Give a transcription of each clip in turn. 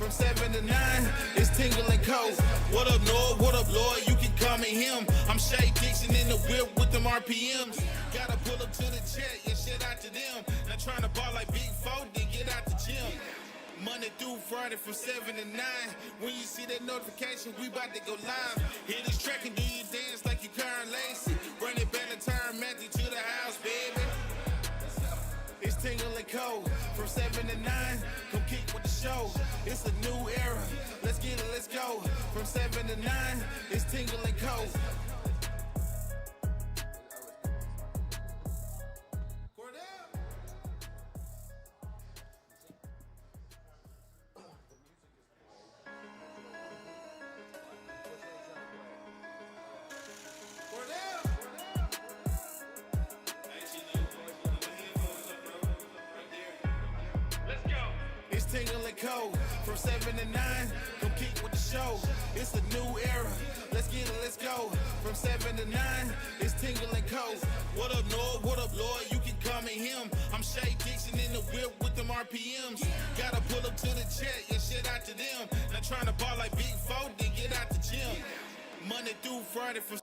From 7 to 9, it's Tingle Co. What up, Lloyd? What up, Lloyd? You can call me him. I'm Shay Dixon in the whip with them RPMs. Gotta pull up to the chat, yeah, shit out to them. Not trying to ball like Big Faulk, then get out the gym. Monday through Friday from 7 to 9. When you see that notification, we about to go live. Hit this track and do you dance like you Karen Lacey. Run it back and turn Matthew to the house, baby. It's Tingle Co. From 7 to 9. Come kick with the show. It's a new era. Let's get it, let's go. From 7 to 9. It's Tingle Co. Tingle Co. From 7 to 9, come kick with the show. It's a new era. Let's get it, let's go. From 7 to 9, it's Tingle Co. What up, Lloyd? What up, Lloyd? You can call me him. I'm Shay Dixon in the whip with them RPMs. Gotta pull up to the chat, yeah, shit out to them. Not trying to ball like Big Faulk, then get out the gym. Monday through Friday from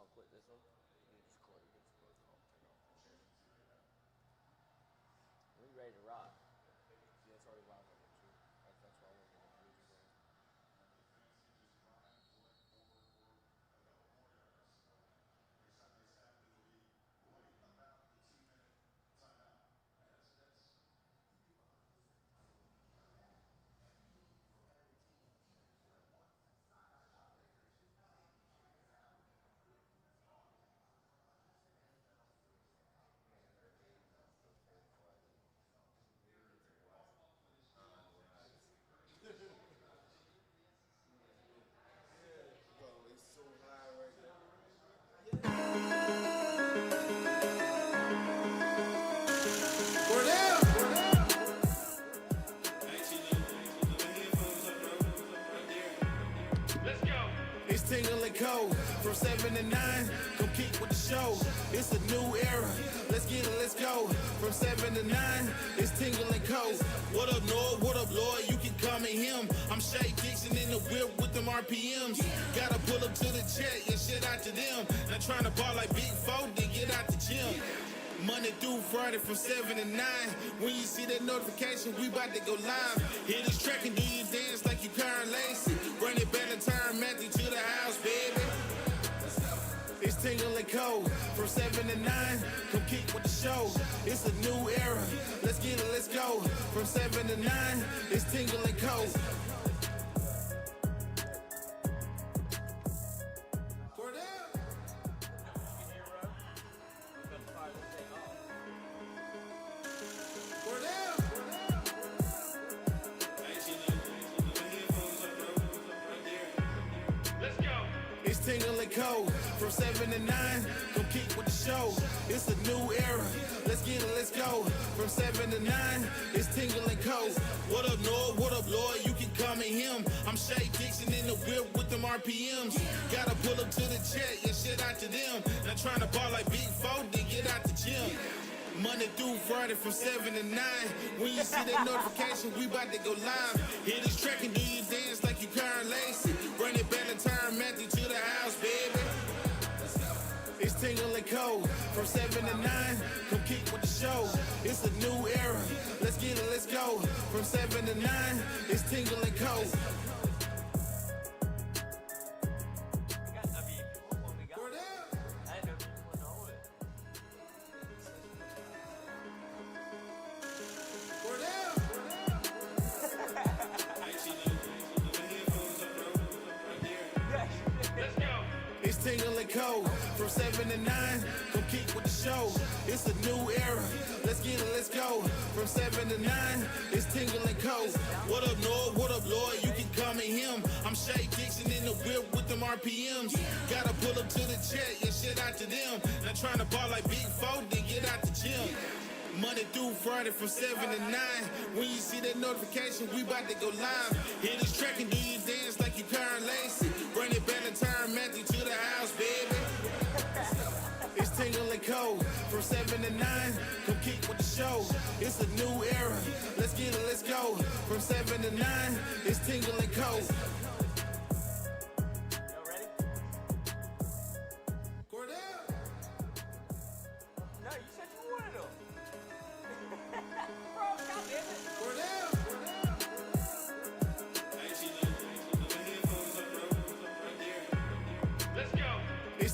Tingle Co. From 7 to 9, come kick with the show. It's a new era. Let's get it, let's go. From 7 to 9, it's Tingle Co. What up, Lloyd? What up, Lloyd? You can call me him. I'm Shay Dixon in the whip with them RPMs. Gotta pull up to the chat, yeah, shit out to them. Not trying to ball like Big Faulk, then get out the gym. Monday through Friday from 7 to 9. When you see that notification, we about to go live. Hit this track and do you dance like you Karen Lacey. Run it back and turn Matthew to the house, baby. It's Tingle Co. From 7 to 9. Come kick with the show. It's a new era. Let's get it, let's go. From 7 to 9. It's Tingle Co. It's Tingle Co. From 7 to 9, come kick with the show. It's a new era. Let's get it, let's go. From 7 to 9, it's Tingle Co. What up, Lloyd? What up, Lloyd? You can call me him. I'm Shay Dixon in the whip with them RPMs. Gotta pull up to the chat, yeah, shit out to them. Not trying to ball like Big Faulk, then get out the gym. Monday through Friday from 7 to 9. When you see that notification, we about to go live. Hit this track and do you dance like you Karen Lacey. Run it back and turn Matthew to the house, baby. It's Tingle Co. From 7 to 9. Come kick with the show. It's a new era. Let's get it, let's go. From 7 to 9. It's Tingle Co. It's Tingle Co. From 7 to 9. Come kick with the show. It's a new era. Let's get it, let's go. From 7 to 9. It's Tingle Co. What up, Lloyd? What up, Lloyd? You can call me him. I'm Shay Dixon in the whip with them RPMs. Gotta pull up to the chat, yeah, shit out to them. Not trying to ball like Big Faulk, then get out the gym. Monday through Friday from 7 to 9. When you see that notification, we about to go live. Hit this track and do you dance like you Karen Lacey. Run it back and turn Matthew to the house, baby. It's Tingle Co. From 7 to 9. Come kick kick with the show. It's a new era. Let's get it, let's go. From 7 to 9, it's Tingle Co.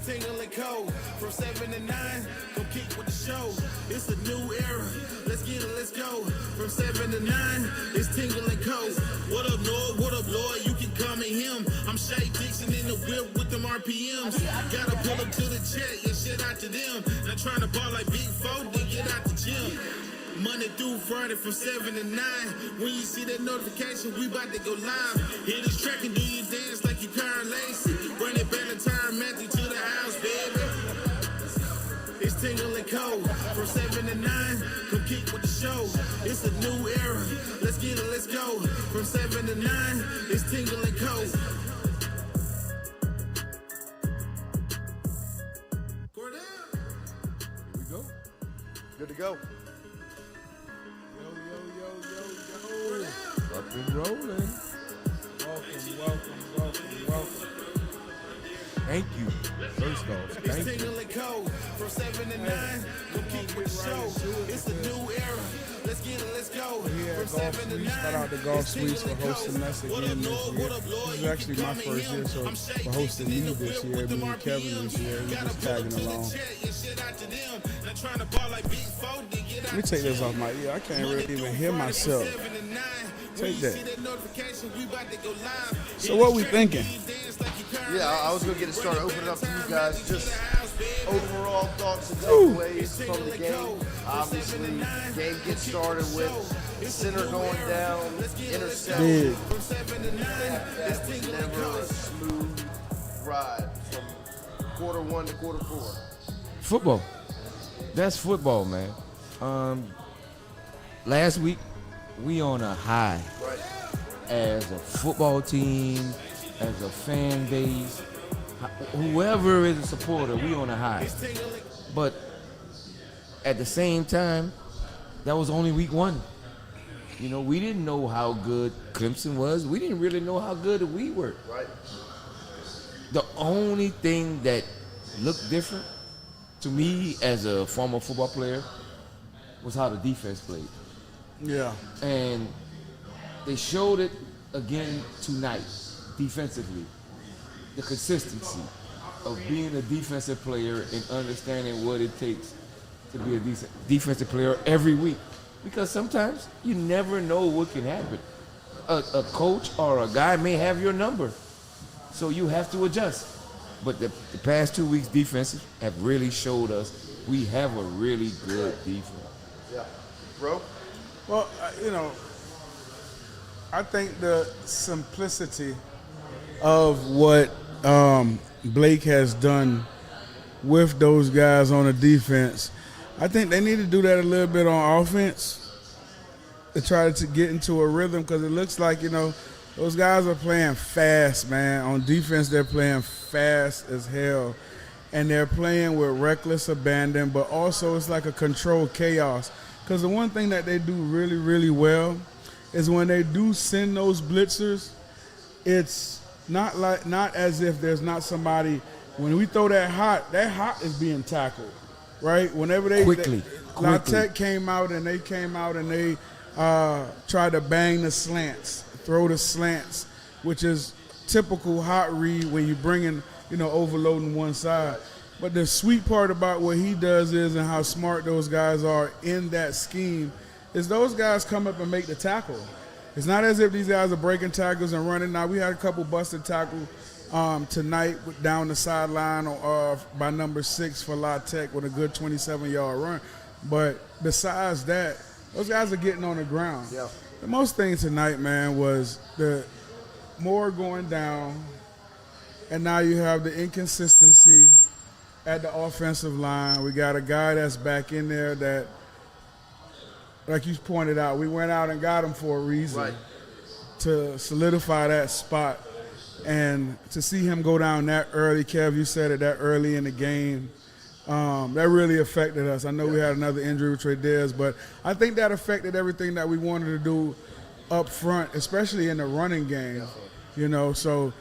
Tingle Co. From 7 to 9, come kick with the show. It's a new era. Let's get it, let's go. From 7 to 9, it's Tingle Co. What up, Lloyd? What up, Lloyd? You can call me him. I'm Shay Dixon in the whip with them RPMs. Gotta pull up to the check and shit out to them. Not trying to ball like Big Faulk, then get out the gym. Monday through Friday from 7 to 9. When you see that notification, we about to go live. Hit this track and do your dance like you Karen Lacey. Bring it back to time, Matthew to the house, baby. It's Tingle Co. From 7 to 9, come kick with the show. It's a new era. Let's get it, let's go. From 7 to 9, it's Tingle Co. Here we go. Good to go. Up and rolling. Welcome. Thank you. First off, thank you. From 7 to 9, come kick with the show. It's a new era. Let's get it, let's go. From 7 to 9, shout out to Golf Suites for hosting us again this year. This is actually my first year, so for hosting me this year, me and Kevin this year, we're just tagging along. Let me take this off my ear. I can't really even hear myself. Take that. So what we thinking? Yeah, I was going to get it started. Open it up to you guys. Just overall thoughts and takeaways from the game. Obviously, game gets started with center going down, interception. That was never a smooth ride from quarter 1 to quarter 4. Football. That's football, man. Last week, we on a high. Right. As a football team, as a fan base, whoever is a supporter, we on a high. But at the same time, that was only week 1. You know, we didn't know how good Clemson was. We didn't really know how good we were. Right. The only thing that looked different to me as a former football player was how the defense played. Yeah. And they showed it again tonight, defensively. The consistency of being a defensive player and understanding what it takes to be a decent defensive player every week. Because sometimes you never know what can happen. A coach or a guy may have your number, so you have to adjust. But the past 2 weeks, defenses have really showed us we have a really good defense. Yeah. Bro? Well, I think the simplicity of what Blake has done with those guys on the defense, I think they need to do that a little bit on offense to try to get into a rhythm, because it looks like, those guys are playing fast, man. On defense, they're playing fast as hell, and they're playing with reckless abandon, but also it's like a controlled chaos. Because the one thing that they do really, really well is when they do send those blitzers, it's not as if there's not somebody. When we throw that hot is being tackled, right? Whenever La Tech came out and they tried to bang the slants, throw the slants, which is typical hot read when you bring in, overloading one side. But the sweet part about what he does is, and how smart those guys are in that scheme, is those guys come up and make the tackle. It's not as if these guys are breaking tackles and running. Now, we had a couple busted tackles tonight down the sideline by number 6 for La Tech with a good 27-yard run. But besides that, those guys are getting on the ground. Yeah. The most thing tonight, man, was the more going down, and now you have the inconsistency at the offensive line. We got a guy that's back in there that, like you pointed out, we went out and got him for a reason. Right. To solidify that spot. And to see him go down that early, Kev, you said it, that early in the game, That really affected us. I know we had another injury with Trey Diaz, but I think that affected everything that we wanted to do up front, especially in the running game. You know, so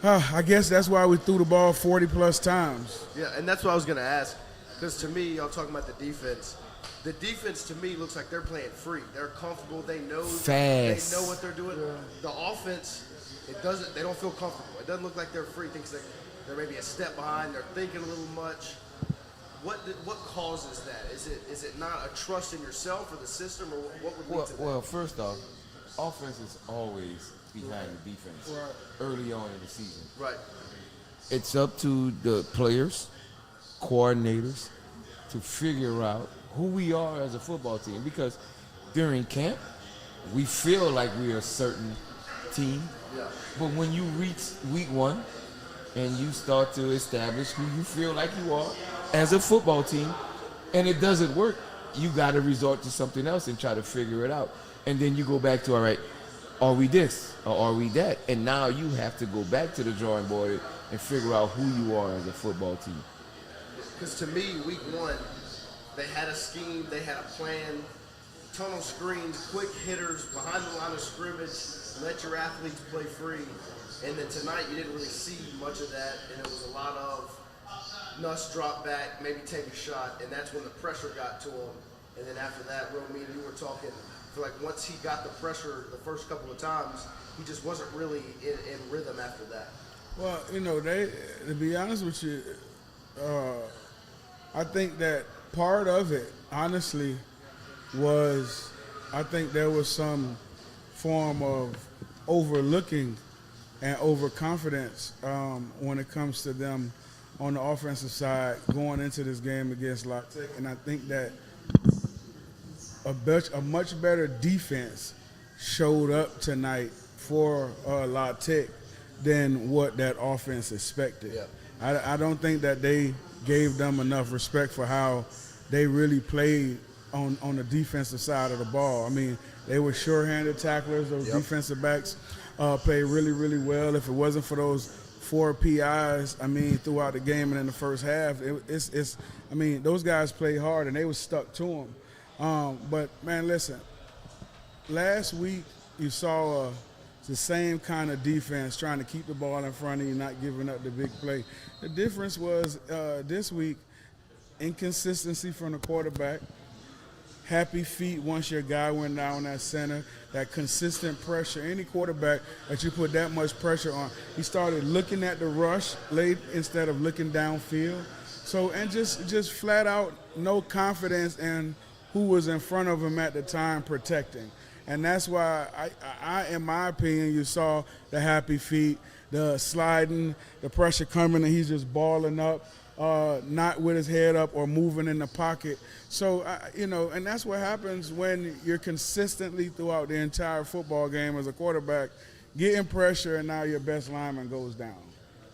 I guess that's why we threw the ball 40-plus times. Yeah, and that's what I was going to ask. Because to me, y'all talking about the defense. The defense to me looks like they're playing free. They're comfortable. They know They know what they're doing. The offense, they don't feel comfortable. It doesn't look like they're free. Thinks they're maybe a step behind. They're thinking a little much. What causes that? Is it not a trust in yourself or the system, or what would lead to that? Well, first off, offense is always behind the defense early on in the season. Right. It's up to the players, coordinators, to figure out who we are as a football team, because during camp, we feel like we're a certain team. Yeah. But when you reach week 1 and you start to establish who you feel like you are as a football team, and it doesn't work, you got to resort to something else and try to figure it out. And then you go back to, all right, are we this or are we that? And now you have to go back to the drawing board and figure out who you are as a football team. Because to me, week 1, they had a scheme, they had a plan, tunnel screens, quick hitters, behind the line of scrimmage, let your athletes play free. And then tonight, you didn't really see much of that, and it was a lot of Nuss drop back, maybe take a shot, and that's when the pressure got to him. And then after that, me and you were talking, I feel like once he got the pressure the first couple of times, he just wasn't really in rhythm after that. Well, you know, to be honest with you, I think that part of it, honestly, was I think there was some form of overlooking and overconfidence when it comes to them on the offensive side going into this game against La Tech. And I think that a much better defense showed up tonight for La Tech than what that offense expected. Yeah. I don't think that they gave them enough respect for how they really played on the defensive side of the ball. I mean, they were sure-handed tacklers. Those defensive backs played really, really well. If it wasn't for those 4 PIs, I mean, throughout the game and in the first half, I mean, those guys played hard and they were stuck to them. But, man, listen, last week you saw the same kind of defense trying to keep the ball in front of you, not giving up the big play. The difference was this week, inconsistency from the quarterback, happy feet once your guy went down that center, that consistent pressure. Any quarterback that you put that much pressure on, he started looking at the rush late instead of looking downfield. So, and just flat out no confidence in who was in front of him at the time protecting. And that's why I, in my opinion, you saw the happy feet, the sliding, the pressure coming, and he's just balling up, not with his head up or moving in the pocket. So, you know, and that's what happens when you're consistently throughout the entire football game as a quarterback getting pressure, and now your best lineman goes down.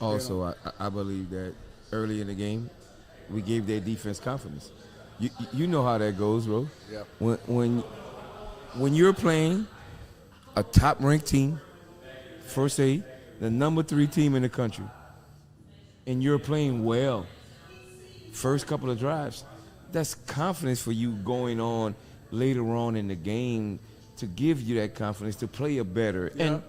Also, you know? I believe that early in the game, we gave their defense confidence. You know how that goes, bro. Yeah. When you're playing a top-ranked team, first aid, the number 3 team in the country, and you're playing well, first couple of drives, that's confidence for you going on later on in the game to give you that confidence to play a better. Yeah. And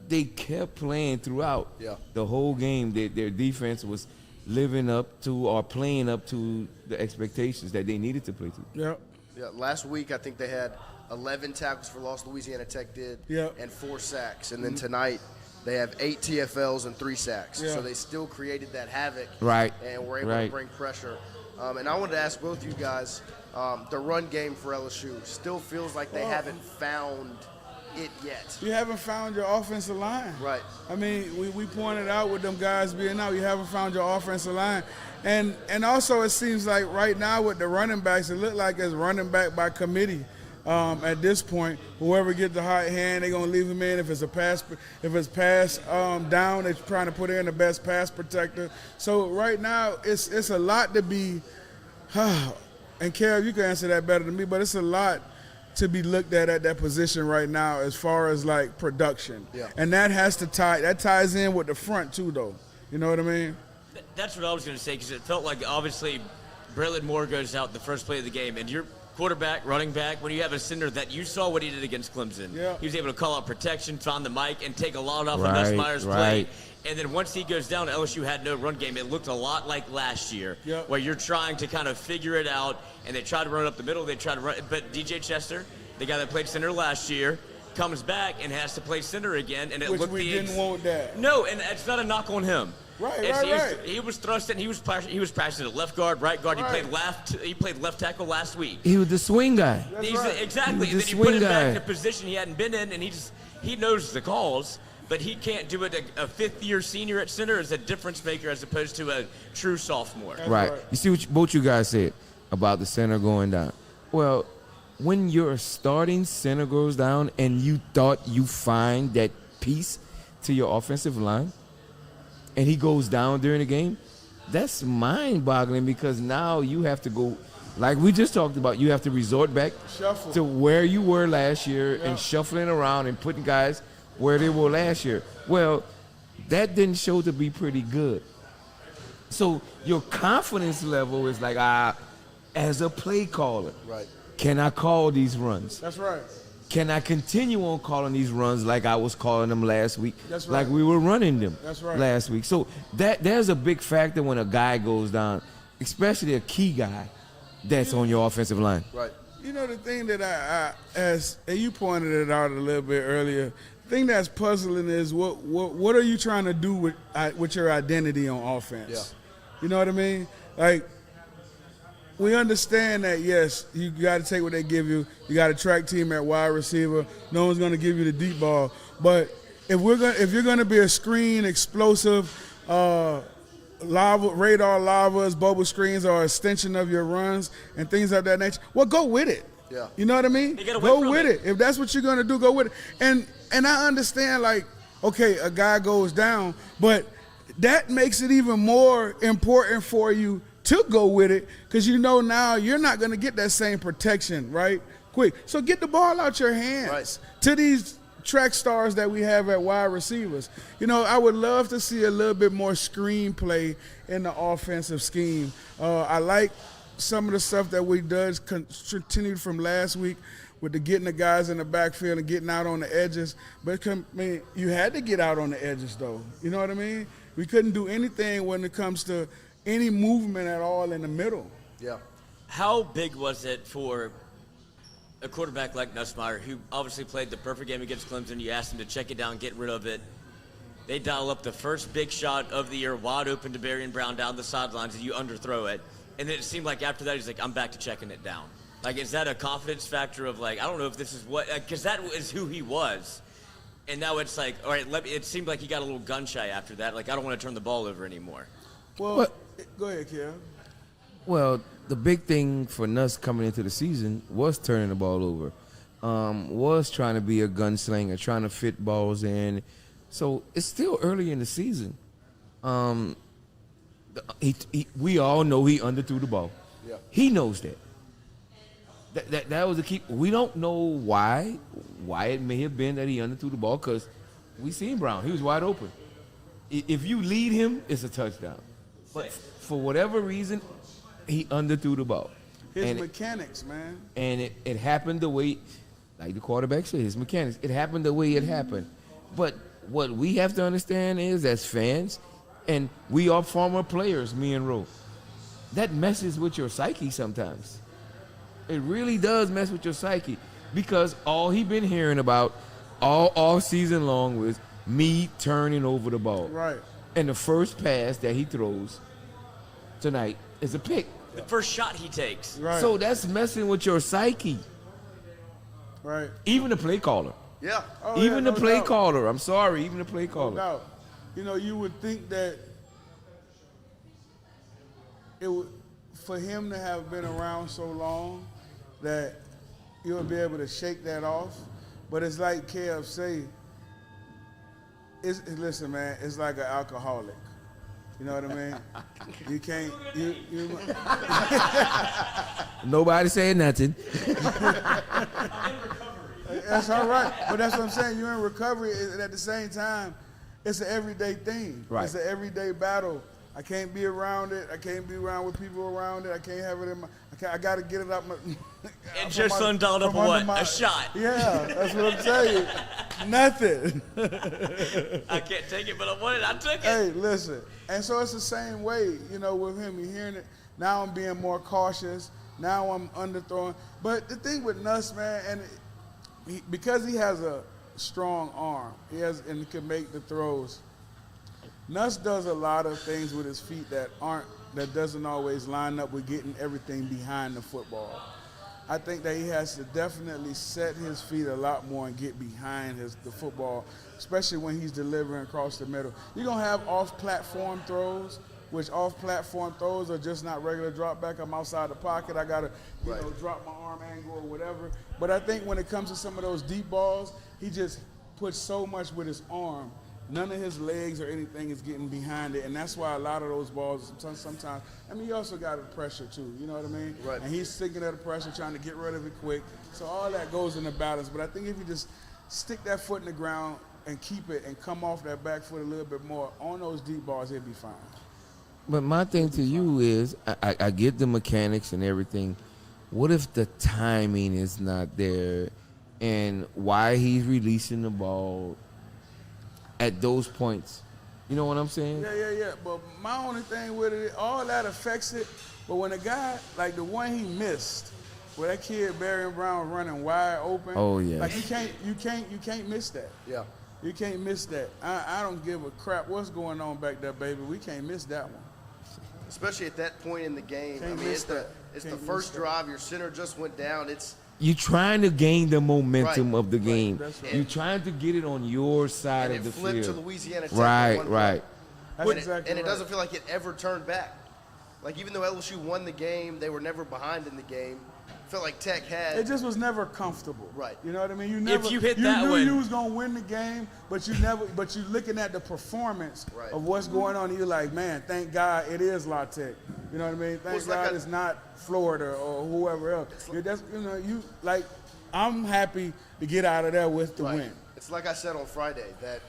they kept playing throughout the whole game. Their defense was living up to or playing up to the expectations that they needed to play to. Yeah. Yeah. Last week, I think they had 11 tackles for loss, Louisiana Tech did, and 4 sacks. And then tonight, they have 8 TFLs and 3 sacks. Yeah. So they still created that havoc. Right. And were able to bring pressure. And I wanted to ask both you guys, the run game for LSU still feels like they haven't found it yet. You haven't found your offensive line. Right. I mean, we pointed out with them guys being out, you haven't found your offensive line. And also it seems like right now with the running backs, it looked like it's running back by committee. At this point, whoever gets the hot hand, they're gonna leave him in. If it's pass down, they're trying to put in the best pass protector. So right now, it's a lot to be. And Kev, you can answer that better than me, but it's a lot to be looked at that position right now as far as like production. Yeah. And that ties in with the front too, though. You know what I mean? That's what I was going to say, because it felt like obviously Braylon Moore goes out the first play of the game, and your quarterback, running back, when you have a center that you saw what he did against Clemson, he was able to call out protection, find the mic, and take a lot off of Nussmeier's play. And then once he goes down, LSU had no run game. It looked a lot like last year, where you're trying to kind of figure it out, and they try to run up the middle. They try to run, but DJ Chester, the guy that played center last year, comes back and has to play center again, and it looked we didn't want that. No, and it's not a knock on him. Right. He was thrusting. He was practicing at left guard, right guard. He played left tackle last week. He was the swing guy. Exactly. And then you put him back in a position he hadn't been in, and he knows the calls, but he can't do it. A fifth-year senior at center is a difference maker as opposed to a true sophomore. Right. You see what both you guys said about the center going down. Well, when your starting center goes down and you thought you find that piece to your offensive line, and he goes down during the game, that's mind-boggling because now you have to go, like we just talked about, you have to resort back to where you were last year and shuffling around and putting guys where they were last year. Well, that didn't show to be pretty good. So your confidence level is like, as a play caller, can I call these runs? That's right. Can I continue on calling these runs like I was calling them last week? That's right. Like we were running them last week. So there's a big factor when a guy goes down, especially a key guy that's on your offensive line. Right. You know, the thing that and you pointed it out a little bit earlier, the thing that's puzzling is what are you trying to do with your identity on offense? Yeah. You know what I mean? Like, we understand that, yes, you got to take what they give you. You got a track team at wide receiver. No one's going to give you the deep ball. But if you're going to be a screen, explosive, radar lavas, bubble screens, or extension of your runs and things of that nature, well, go with it. Yeah. You know what I mean? Go with it. If that's what you're going to do, go with it. And I understand, like, okay, a guy goes down, but that makes it even more important for you to go with it, because you know now you're not going to get that same protection, right? Quick. So get the ball out your hands to these track stars that we have at wide receivers. You know, I would love to see a little bit more screenplay in the offensive scheme. I like some of the stuff that we does continued from last week with getting the guys in the backfield and getting out on the edges. But you had to get out on the edges, though. You know what I mean? We couldn't do anything when it comes to any movement at all in the middle. Yeah. How big was it for a quarterback like Nussmeier, who obviously played the perfect game against Clemson? You asked him to check it down, get rid of it. They dial up the first big shot of the year, wide open to Barian Brown down the sidelines, and you underthrow it. And then it seemed like after that, he's like, I'm back to checking it down. Like, is that a confidence factor of, like, I don't know if this is what – because that is who he was. And now it's like, all right, it seemed like he got a little gun-shy after that. Like, I don't want to turn the ball over anymore. Well, go ahead, Kev. Well, the big thing for Nuss coming into the season was turning the ball over, was trying to be a gunslinger, trying to fit balls in. So it's still early in the season. We all know he underthrew the ball. Yeah. He knows that. That was the key. We don't know why it may have been that he underthrew the ball, because we seen Brown. He was wide open. If you lead him, it's a touchdown. But for whatever reason, he underthrew the ball. His mechanics, man. And it happened the way, like the quarterback said, his mechanics. It happened the way it happened. But what we have to understand is, as fans, and we are former players, me and Ro, that messes with your psyche sometimes. It really does mess with your psyche, because all he been hearing about all season long was me turning over the ball. Right. And the first pass that he throws tonight is a pick. The first shot he takes. Right. So that's messing with your psyche. Right. Even the play caller. Yeah. Oh, Even yeah, the no play doubt. caller. I'm sorry, even the play No caller. doubt. You know, you would think that it would, for him to have been around so long, that you would be able to shake that off. But it's like Kev say, listen, man, it's like an alcoholic. You know what I mean? You can't, Nobody saying nothing. That's all right. But that's what I'm saying. You're in recovery, and at the same time, it's an everyday thing. Right. It's an everyday battle I can't be around it. I can't be around with people around it. I can't have it in my. I got to get it out my. And your son dialed up a shot. Yeah, that's what I'm saying. Nothing. I can't take it, but I want it. I took it. Hey, listen. And so it's the same way, with him. You're hearing it. Now I'm being more cautious. Now I'm underthrowing. But the thing with Nuss, man, and because he has a strong arm, and can make the throws. Nuss does a lot of things with his feet that doesn't always line up with getting everything behind the football. I think that he has to definitely set his feet a lot more and get behind the football, especially when he's delivering across the middle. You're going to have off-platform throws, which off-platform throws are just not regular drop back. I'm outside the pocket. I got to drop my arm angle or whatever. But I think when it comes to some of those deep balls, he just puts so much with his arm. None of his legs or anything is getting behind it, and that's why a lot of those balls sometimes. I mean, he also got the pressure too. You know what I mean? Right. And he's sticking at the pressure, trying to get rid of it quick. So all that goes in the balance. But I think if you just stick that foot in the ground and keep it and come off that back foot a little bit more on those deep balls, he'll be fine. But my thing to you is, I get the mechanics and everything. What if the timing is not there, and why he's releasing the ball at those points? You know what I'm saying? Yeah. But my only thing with it, all that affects it. But when a guy, like the one he missed, where that kid Barry Brown running wide open. Oh, yeah. Like you can't miss that. Yeah. You can't miss that. I don't give a crap what's going on back there, baby. We can't miss that one. Especially at that point in the game. Can't I mean, miss it's the first drive. Your center just went down. You're trying to gain the momentum of the game. That's right. You're trying to get it on your side and of the it flipped field. to Louisiana Tech. Right. And it doesn't feel like it ever turned back. Like, even though LSU won the game, they were never behind in the game. Felt like Tech had. It just was never comfortable. Right. You know what I mean? You knew you was gonna win the game, but you looking at the performance of what's going on, and you're like, man, thank God it is La Tech. You know what I mean? Thank God it's not Florida or whoever else. I'm happy to get out of there with the win. It's like I said on Friday, that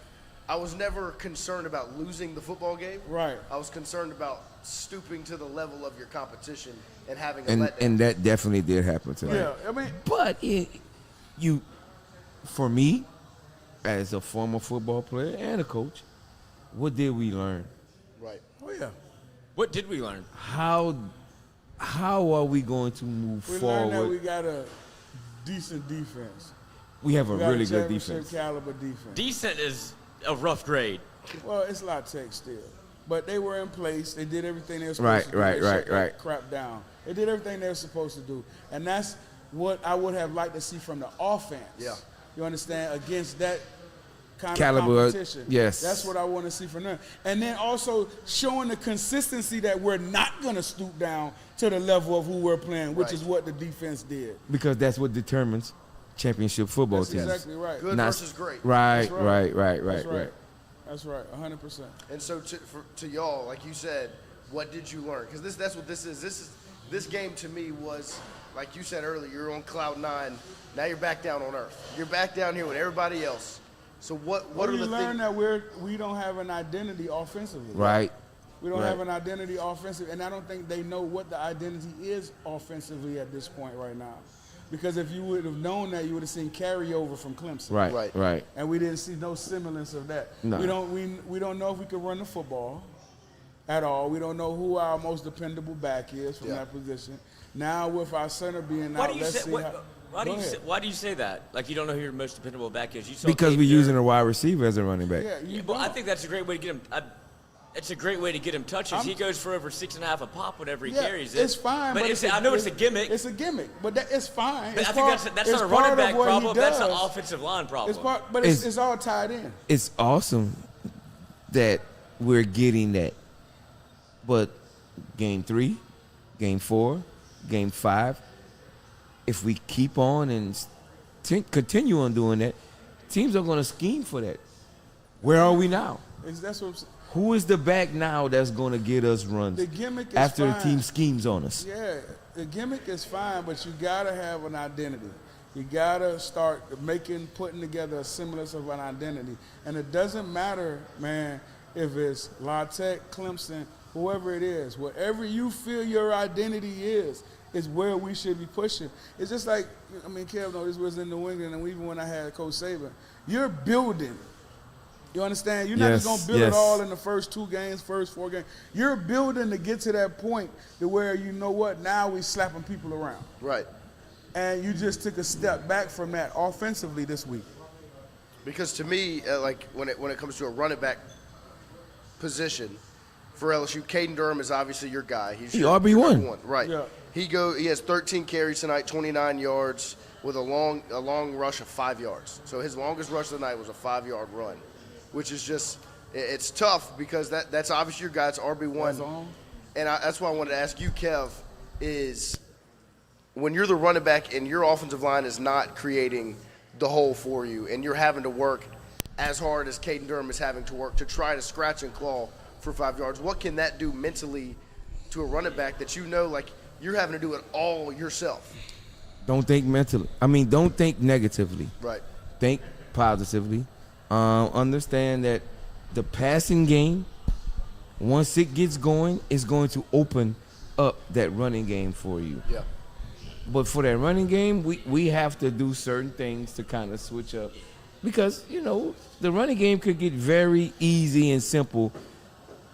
I was never concerned about losing the football game. Right. I was concerned about stooping to the level of your competition and having a letdown. And that definitely did happen tonight. Yeah, I mean, but for me, as a former football player and a coach, what did we learn? Right. Oh yeah. What did we learn? How are we going to move forward? We learned that we got a decent defense. We have a got really a good championship defense. caliber defense. Decent is a rough grade. Well, it's La Tech still. But they were in place. They did everything they were supposed to do. Right. Shut that crap down. They did everything they were supposed to do. And that's what I would have liked to see from the offense. Yeah. You understand? Against that kind Caliber, of competition. yes. That's what I want to see from them. And then also showing the consistency that we're not going to stoop down to the level of who we're playing, which is what the defense did. Because that's what determines championship football That's teams. exactly right. Good versus great. Right. That's right, 100%. And so to y'all, like you said, what did you learn? Because that's what this is. This game to me was, like you said earlier, you're on cloud 9. Now you're back down on earth. You're back down here with everybody else. So what are the things? We learn that we don't have an identity offensively. Right. We don't have an identity offensive, and I don't think they know what the identity is offensively at this point right now. Because if you would have known that, you would have seen carryover from Clemson. Right. And we didn't see no semblance of that. No. We don't know if we could run the football at all. We don't know who our most dependable back is from that position. Now with our center being out, let's see how. Why do you say that? Like, you don't know who your most dependable back is? Because we're using a wide receiver as a running back. Well, I think that's a great way to get him. It's a great way to get him touches. He goes for over 6.5 a pop whenever he carries it. It's fine, but I know it's a gimmick. It's a gimmick, but it's fine. But I think that's not a running back problem. That's an offensive line problem. It's all tied in. It's awesome that we're getting that. But game 3, game 4, game 5, if we keep on and continue on doing that, teams are going to scheme for that. Where are we now? That's what I'm saying. Who is the back now that's going to get us runs the gimmick is after fine. the team schemes on us? Yeah, the gimmick is fine, but you got to have an identity. You got to start putting together a semblance of an identity. And it doesn't matter, man, if it's La Tech, Clemson, whoever it is, whatever you feel your identity is where we should be pushing. It's just like, I mean, Kev, no, this was in New England, and even when I had Coach Saban, you're building. You understand? You're not just going to build it all in the first 2 games, first 4 games. You're building to get to that point to where, you know what, now we slapping people around. Right. And you just took a step back from that offensively this week. Because to me, like when it comes to a running back position for LSU, Caden Durham is obviously your guy. He's your RB1. number 1. Right. Yeah. He has 13 carries tonight, 29 yards with a long rush of 5 yards. So his longest rush of the night was a 5-yard run, which is just, it's tough because that's obviously your guy. It's RB1. And that's why I wanted to ask you, Kev, is when you're the running back and your offensive line is not creating the hole for you and you're having to work as hard as Caden Durham is having to work to try to scratch and claw for 5 yards, what can that do mentally to a running back that you know, like, you're having to do it all yourself? Don't think mentally. I mean, don't think negatively. Right. Think positively. Understand that the passing game, once it gets going, is going to open up that running game for you. Yeah. But for that running game, we have to do certain things to kind of switch up. Because, you know, the running game could get very easy and simple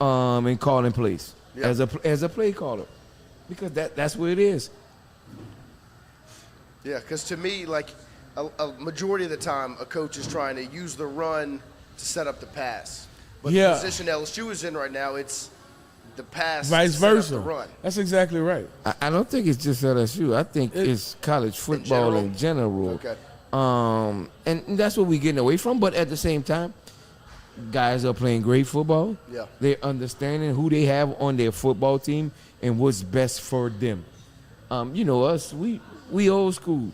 in calling plays as a play caller. Because that's what it is. Yeah, because to me, like, a majority of the time, a coach is trying to use the run to set up the pass. But the position LSU is in right now, it's the pass vice to set versa. up the run. That's exactly right. I don't think it's just LSU. I think it's college football in general. Okay. And that's what we're getting away from. But at the same time, guys are playing great football. Yeah. They're understanding who they have on their football team and what's best for them. You know, us, we old school.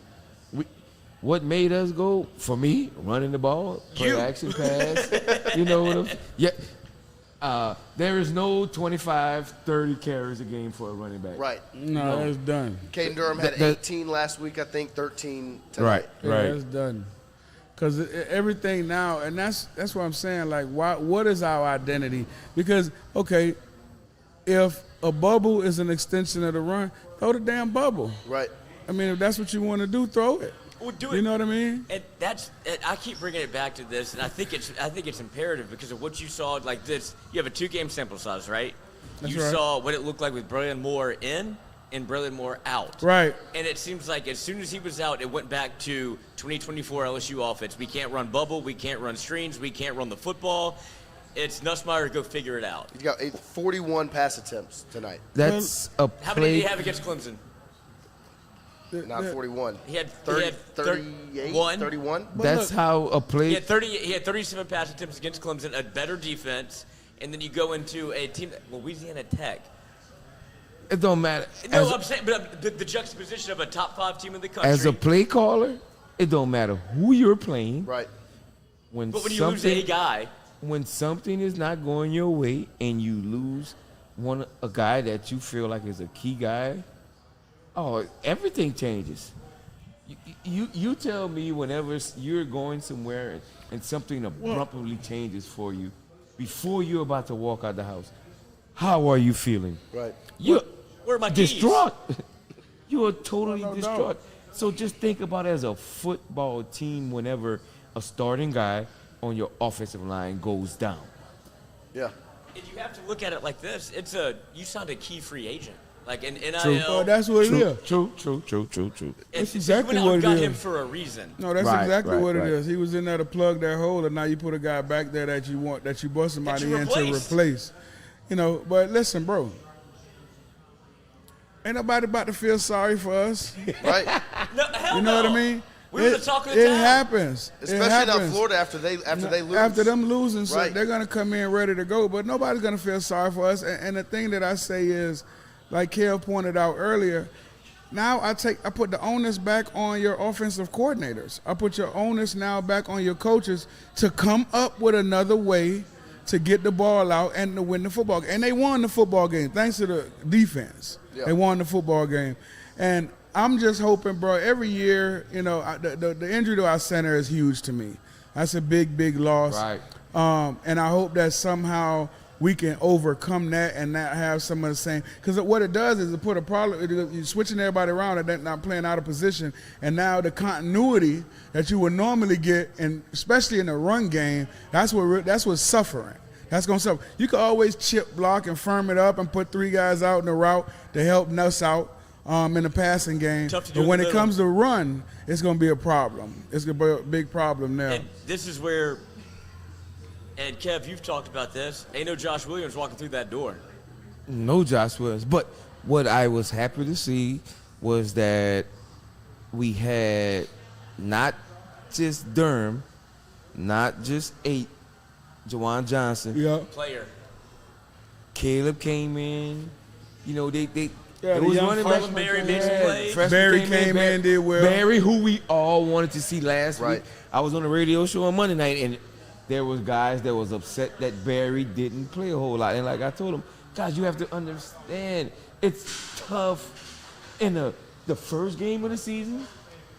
What made us go, for me, running the ball, play action pass. You know what I'm saying? Yeah. There is no 25, 30 carries a game for a running back. Right. No, that's done. Caden Durham had 18 last week, I think 13 tonight. Right. That's done. Because everything now, and that's what I'm saying, like, what is our identity? Because, okay, if a bubble is an extension of the run, throw the damn bubble. Right. I mean, if that's what you want to do, throw it. Well, do it. You know what I mean? And I keep bringing it back to this, and I think it's imperative because of what you saw. Like this, you have a 2-game sample size, right? That's you right. saw what it looked like with Braylon Moore in and Braylon Moore out. Right. And it seems like as soon as he was out, it went back to 2024 LSU offense. We can't run bubble. We can't run screens. We can't run the football. It's Nussmeier to go figure it out. He's got 41 pass attempts tonight. That's a play. How many did he have against Clemson? Not 41. He had 38, 31. That's how a play. He had 37 pass attempts against Clemson, a better defense, and then you go into a team, Louisiana Tech. It don't matter. No, I'm saying, but the juxtaposition of a top 5 team in the country. As a play caller, it don't matter who you're playing. Right. But when you lose a guy. When something is not going your way and you lose a guy that you feel like is a key guy, everything changes. You tell me whenever you're going somewhere and something abruptly changes for you before you're about to walk out the house, how are you feeling? Right. You're Where are my keys? distraught. You are totally No. distraught. So just think about it as a football team whenever a starting guy on your offensive line goes down. Yeah. And you have to look at it like this. You signed a key free agent. Like an NIL. Oh, that's what it is. True. That's exactly what You it got is. him for a reason. No, that's Right, exactly right, what it right. is. He was in there to plug that hole, and now you put a guy back there that you brought somebody you in to replaced. replace. You know, but listen, bro. Ain't nobody about to feel sorry for us. Right. No, hell You know no. what I mean? We were the talk of the It town. happens. Especially it happens. in Florida after they lose. After them losing, so Right. they're going to come in ready to go. But nobody's going to feel sorry for us. And the thing that I say is, like Kel pointed out earlier, now I put the onus back on your offensive coordinators. I put your onus now back on your coaches to come up with another way to get the ball out and to win the football game. And they won the football game thanks to the defense. Yeah. They won the football game. And I'm just hoping, bro, every year, you know, the injury to our center is huge to me. That's a big, big loss. Right. And I hope that somehow we can overcome that and not have some of the same. Because what it does is it put a problem. You're switching everybody around and they're not playing out of position. And now the continuity that you would normally get, and especially in the run game, that's what's suffering. That's going to suffer. You can always chip block and firm it up and put 3 guys out in the route to help Nuss out in the passing game. But when it comes to run, it's going to be a problem. It's going to be a big problem now. And this is where, and Kev, you've talked about this. Ain't no Josh Williams walking through that door. No Josh Williams. But what I was happy to see was that we had not just Durham, not just 8, Jawan Johnson. Yeah. Player. Caleb came in. You know, they Yeah, was young running freshman back. Barry came made some in. plays. Freshman Barry came in, did well. Barry, who we all wanted to see last Right. week. I was on a radio show on Monday night, and there was guys that was upset that Barry didn't play a whole lot. And like I told them, guys, you have to understand, it's tough in the first game of the season,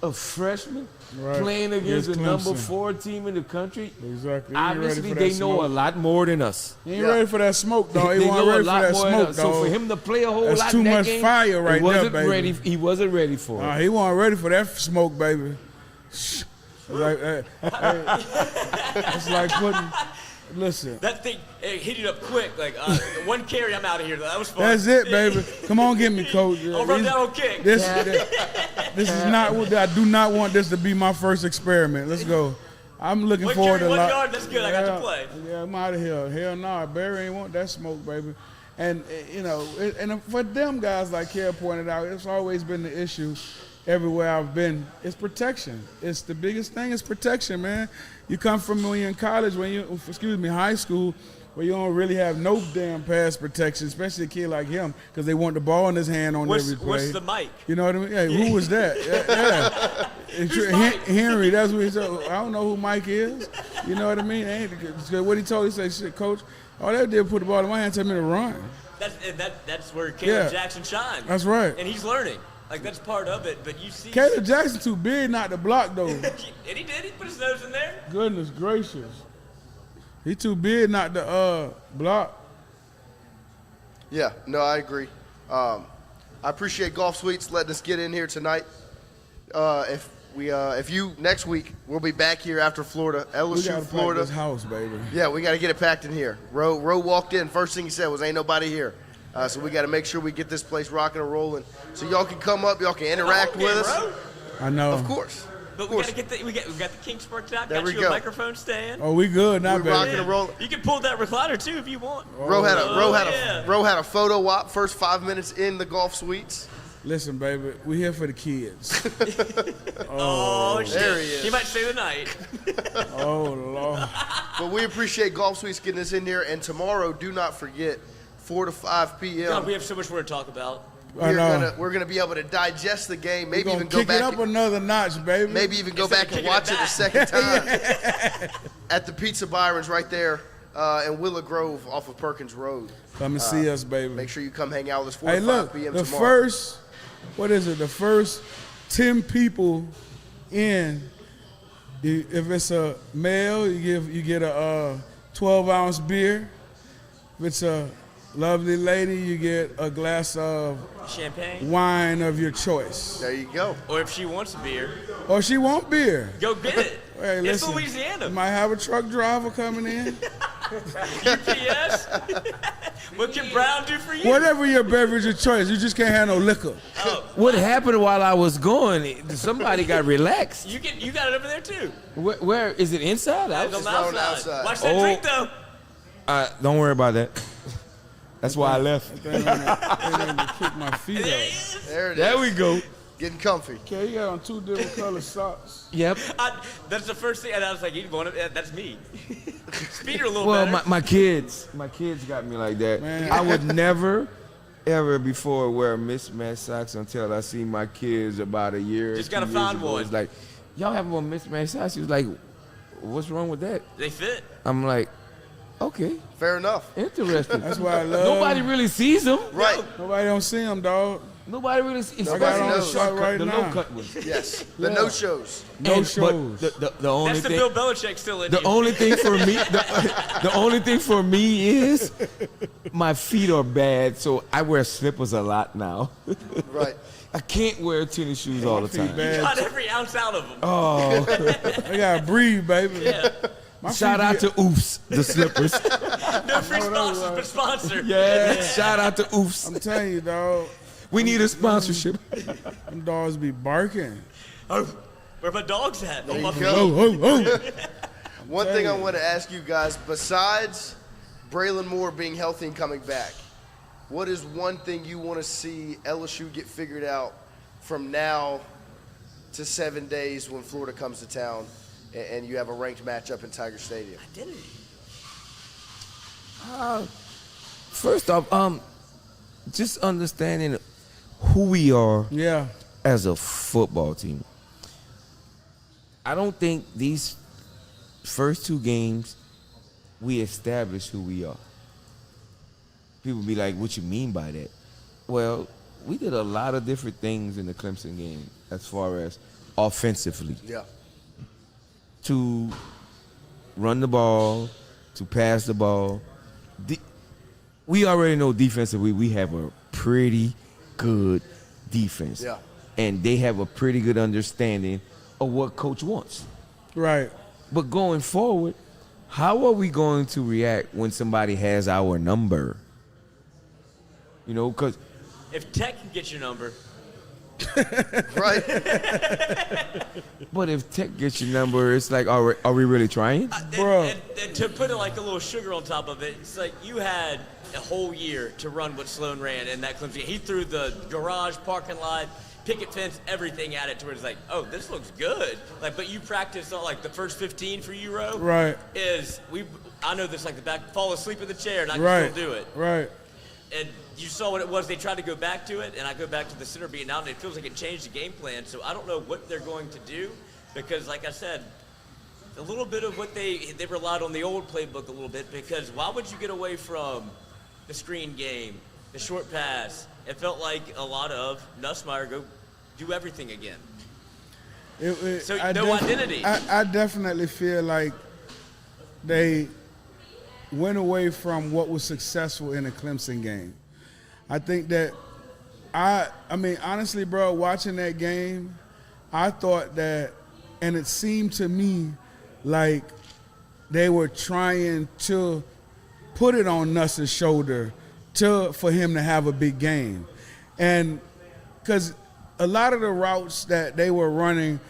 a freshman Right. playing against the Against number Clemson. 4 team in the country. Exactly. He ain't ready Obviously, for they that know smoke. a lot more than us. He ain't ready for that smoke, dog. He They wasn't know a ready for lot that more than smoke, us. So for dog. him to play a whole That's lot too in that much game, fire right he wasn't there, baby. ready. He wasn't ready for it. He wasn't ready for that smoke, baby. Shh. Like, hey, it's like putting. Listen, That thing hit it up quick. Like, one carry, I'm out of here. That was fun. that's it, baby. Come on, get me, coach. I'll run down on kick. This is not. I do not want this to be my first experiment. Let's go. I'm looking One forward carry, to a 1 lot. yard, that's good. I got to play. Yeah, I'm out of here. Hell no, Barry ain't want that smoke, baby. And you know, and for them guys, like Kev pointed out, it's always been the issue everywhere I've been. It's protection. It's the biggest thing. Is protection, man. You come from when you're in college, high school, where you don't really have no damn pass protection, especially a kid like him, because they want the ball in his hand on every play. What's the mic? You know what I mean? Hey, who was that? Henry, that's what he said. I don't know who Mike is. You know what I mean? What he told, he said, shit, coach, all they did was put the ball in my hand and tell me to run. That's where Caleb Yeah. Jackson shines. That's right. And he's learning. Like, that's part of it. But you see. Caleb Jackson too big not to block, though. And he did. He put his nose in there. Goodness gracious. He too big not to block. Yeah, no, I agree. I appreciate Golf Suites letting us get in here tonight. If you next week, we'll be back here after Florida, We LSU, got to Florida. this house, baby. Yeah, we got to get it packed in here. Roe walked in. First thing he said was, "Ain't nobody here." So we got to make sure we get this place rocking and rolling. So y'all can come up, y'all can interact with us. Bro. I know. Of course. But we got to get we got the kinks worked out. There Got we you go. a microphone stand. Oh, we good now, We baby. rocking and rolling. You can pull that recliner too if you want. Roe had yeah. a photo op first 5 minutes in the Golf Suites. Listen, baby, we here for the kids. Oh, shit. there he is. He might stay the night. Oh, Lord. But we appreciate Golf Suites getting us in here. And tomorrow, do not forget, 4 to 5 p.m. God, we have so much more to talk about. I know. We're gonna be able to digest the game, We're maybe gonna even go kick back. it up another notch, baby. Maybe even go Instead back of and kicking watch it it a back. second time at the Pizza Byron's right there in Willow Grove off of Perkins Road. Come and see us, baby. Make sure you come hang out with us 4 Hey, to 5 look, p.m. the tomorrow. first, the first 10 people in, if it's a male, you get a 12-ounce beer. If it's a lovely lady, you get a glass of Champagne. wine of your choice. There you go. Or if she wants a beer, Or she want beer. go get it. Hey, It's listen, Louisiana. You might have a truck driver coming in. UPS. What can Brown do for you? Whatever your beverage of choice, you just can't have no liquor. What happened while I was going? Somebody got relaxed. You got it over there too. Where is it? Inside? It's Out? on the outside. Watch that drink though. Don't worry about that. That's why I left. They let me kick my feet There up. he is. There it is. There we go. Getting comfy. Okay, you got on 2 different color socks. Yep. That's the first thing, and I was like, "You want it? That's me." Speeder a little Well, better. my kids got me like that. Man. I would never, ever before wear mismatched socks until I see my kids about a year. Just 2 gotta years find ago. one. It's like, y'all have on mismatched socks. She was like, what's wrong with that? They fit. I'm like, Okay, Fair enough. interesting. That's why I love. Nobody really sees them. Right. Nobody don't see him, dog. Nobody really sees. Nobody Especially the knows. shortcut, Right the now. low cut ones. Yes. The no-shows. No And- shows. But the only That's the thing. Bill Belichick still in The you. only thing for me, the only thing for me is my feet are bad, so I wear slippers a lot now. Right. I can't wear tennis shoes all the feet time. bad. Got every ounce out of them. Oh, They gotta breathe, baby. Yeah. My shout feet out to Oofs, the slippers. No free sponsors, but sponsor. Yeah, shout out to Oofs. I'm telling you, dog. We need a sponsorship. Them dogs be barking. Oh, where my dogs at? Oh, my you feet. go. Oh, oh, oh. One thing I want to ask you guys, besides Braylon Moore being healthy and coming back, what is one thing you want to see LSU get figured out from now to 7 days when Florida comes to town and you have a ranked matchup in Tiger Stadium? Identity. First off, just understanding who we are Yeah. as a football team. I don't think these first two games we established who we are. People be like, what you mean by that? Well, we did a lot of different things in the Clemson game as far as offensively. Yeah. To run the ball, to pass the ball. We already know defensively we have a pretty good defense. Yeah. And they have a pretty good understanding of what coach wants. Right. But going forward, how are we going to react when somebody has our number? You know, because If Tech can get your number, Right. but if Tech gets your number, it's like, are we really trying? Bruh. and to put it like a little sugar on top of it, it's like you had a whole year to run what Sloan ran in that Clemson. He threw the garage, parking lot, picket fence, everything at it to where it's like, oh, this looks good. Like, but you practiced on like the first 15 for you, Ro. Right. I know this like the back, fall asleep in the chair and I can Right. still do it. Right. And you saw what it was. They tried to go back to it, and I go back to the center being out, and it feels like it changed the game plan. So I don't know what they're going to do because, like I said, a little bit of what they relied on the old playbook a little bit because why would you get away from the screen game, the short pass? It felt like a lot of Nussmeier go do everything again. So no identity. I definitely feel like they went away from what was successful in the Clemson game. I think that I mean, honestly, bro, watching that game, I thought that, and it seemed to me like they were trying to put it on Nuss's shoulder for him to have a big game. And because a lot of the routes that they were running,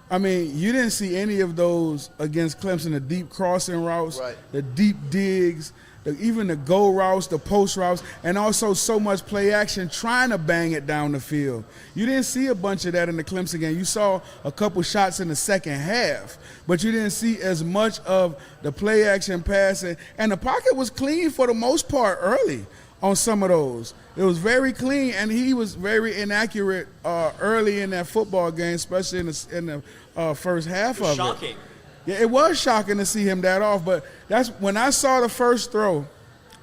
I mean, you didn't see any of those against Clemson, the deep crossing routes, Right. the deep digs, even the go routes, the post routes, and also so much play action trying to bang it down the field. You didn't see a bunch of that in the Clemson game. You saw a couple shots in the second half, but you didn't see as much of the play action passing. And the pocket was clean for the most part early on some of those. It was very clean, and he was very inaccurate early in that football game, especially in the first half of Shocking. it. Yeah, it was shocking to see him that off, but that's when I saw the first throw,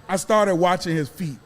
I started watching his feet.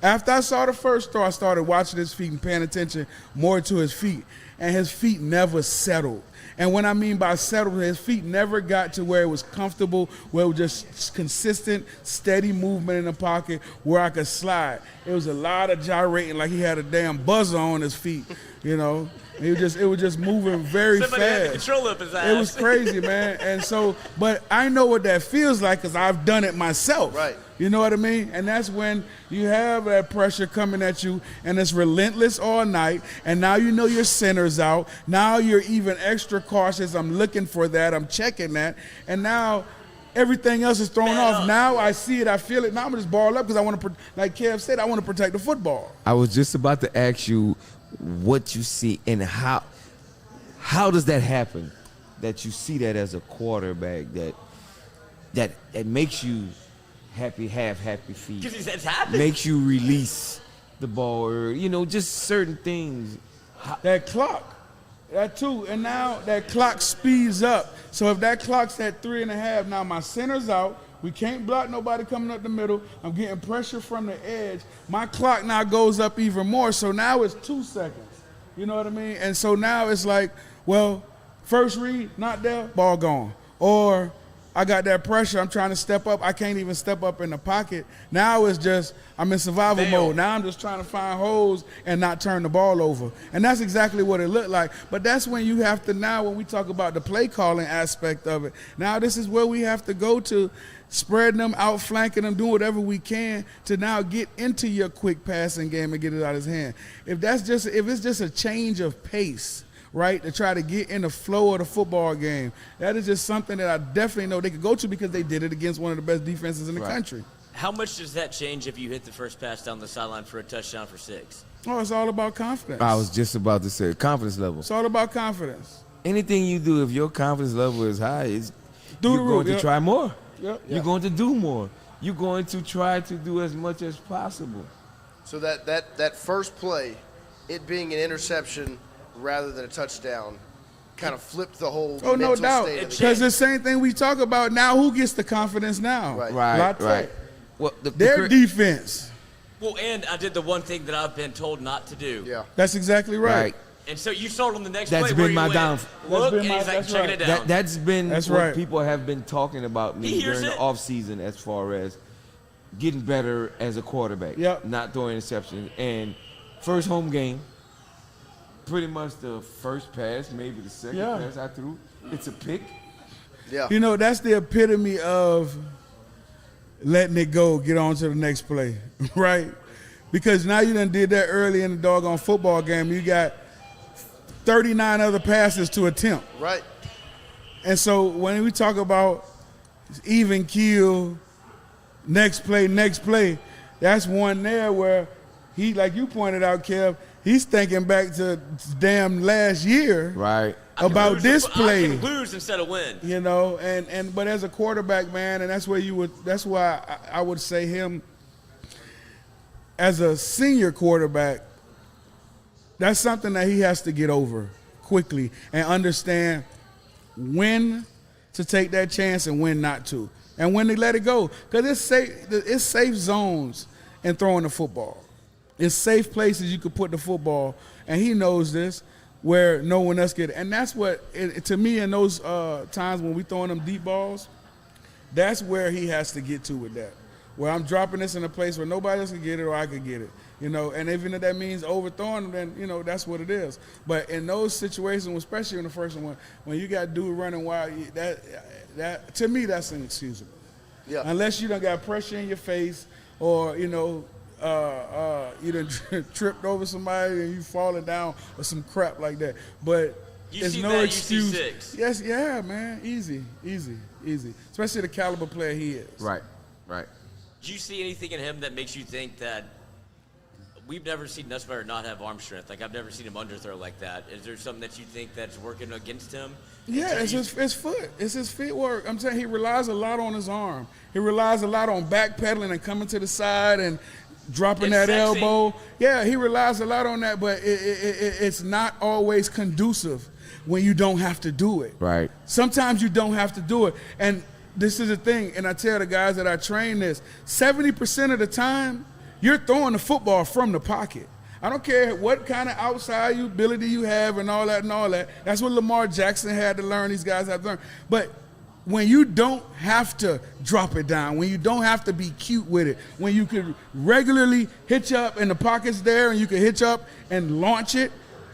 After I saw the first throw, I started watching his feet and paying attention more to his feet, and his feet never settled. And what I mean by settled, his feet never got to where it was comfortable, where it was just consistent, steady movement in the pocket where I could slide. It was a lot of gyrating like he had a damn buzzer on his feet, you know. It was just moving very Somebody had the fast. control up his ass. It was crazy, man. And so, but I know what that feels like because I've done it myself. Right. You know what I mean? And that's when you have that pressure coming at you and it's relentless all night. And now you know your center's out. Now you're even extra cautious. I'm looking for that. I'm checking that. And now everything else is thrown off. up. Now I see it. I feel it. Now I'm just ball up because I want to, like Kev said, I want to protect the football. I was just about to ask you what you see and how does that happen, that you see that as a quarterback that makes you have happy feet, Because it's happened. makes you release the ball, or, you know, just certain things. That clock, that too, and now that clock speeds up. So if that clock's at 3.5, now my center's out, We can't block nobody coming up the middle. I'm getting pressure from the edge. My clock now goes up even more. So now it's 2 seconds. You know what I mean? And so now it's like, well, first read, not there, ball gone. Or I got that pressure. I'm trying to step up. I can't even step up in the pocket. Now it's just I'm in survival mode. Now I'm just trying to find holes and not turn the ball over. And that's exactly what it looked like. But that's when you have to now, when we talk about the play calling aspect of it, now this is where we have to go to, spreading them, outflanking them, doing whatever we can to now get into your quick passing game and get it out of his hand. If it's just a change of pace, right, to try to get in the flow of the football game, that is just something that I definitely know they could go to because they did it against one of the best defenses in the country. How much does that change if you hit the first pass down the sideline for a touchdown for 6? Oh, it's all about confidence. I was just about to say confidence level. It's all about confidence. Anything you do, if your confidence level is high, you're going to try more. Yep. You're going to do more. You're going to try to do as much as possible. So that first play, it being an interception rather than a touchdown, kind of flipped the whole mental no doubt. state of the Because game. the same thing we talk about now, who gets the confidence now? Right. Right. Well, Their defense. Well, and I did the one thing that I've been told not to do. Yeah. That's exactly right. And so you saw it on the next That's play been where you my went, downfall. look, That's and been he's my- like that's checking right. it down. That's been That's what right. people have been talking about me He hears during the it. offseason as far as getting better as a quarterback. Yep. Not throwing interceptions. And first home game, pretty much the first pass, maybe the second pass I threw, it's a pick. Yeah. You know, that's the epitome of letting it go, get on to the next play, right? Because now you done did that early in the doggone football game. You got 39 other passes to attempt. Right. And so when we talk about even keel, next play, that's one there where he, like you pointed out, Kev, he's thinking back to damn last year Right. about this play. I can lose instead of win. You know, but as a quarterback, man, and that's why I would say him as a senior quarterback, that's something that he has to get over quickly and understand when to take that chance and when not to, and when to let it go. Because it's safe zones in throwing the football. It's safe places you could put the football, and he knows this, where no one else get it. And that's what, to me, in those times when we throwing them deep balls, that's where he has to get to with that. Where I'm dropping this in a place where nobody else can get it or I can get it. You know, and even if that means overthrowing them, then, you know, that's what it is. But in those situations, especially in the first one, when you got dude running wild, that to me, that's inexcusable. Yeah. Unless you done got pressure in your face or, you know, you done tripped over somebody and you falling down or some crap like that. But You there's see no that, excuse. you see 6. Yes, yeah, man. Easy. Especially the caliber player he is. Right. Do you see anything in him that makes you think that we've never seen Nussmeier not have arm strength? Like, I've never seen him underthrow like that. Is there something that you think that's working against him? Yeah, it's his foot. It's his feet work. I'm saying he relies a lot on his arm. He relies a lot on backpedaling and coming to the side and dropping It's that sexy. elbow. Yeah, he relies a lot on that, but it's not always conducive when you don't have to do it. Right. Sometimes you don't have to do it. And this is the thing, and I tell the guys that I train this, 70% of the time, you're throwing the football from the pocket. I don't care what kind of outside ability you have and all that. That's what Lamar Jackson had to learn, these guys have to learn. But when you don't have to drop it down, when you don't have to be cute with it, when you can regularly hitch up and the pocket's there and you can hitch up and launch it,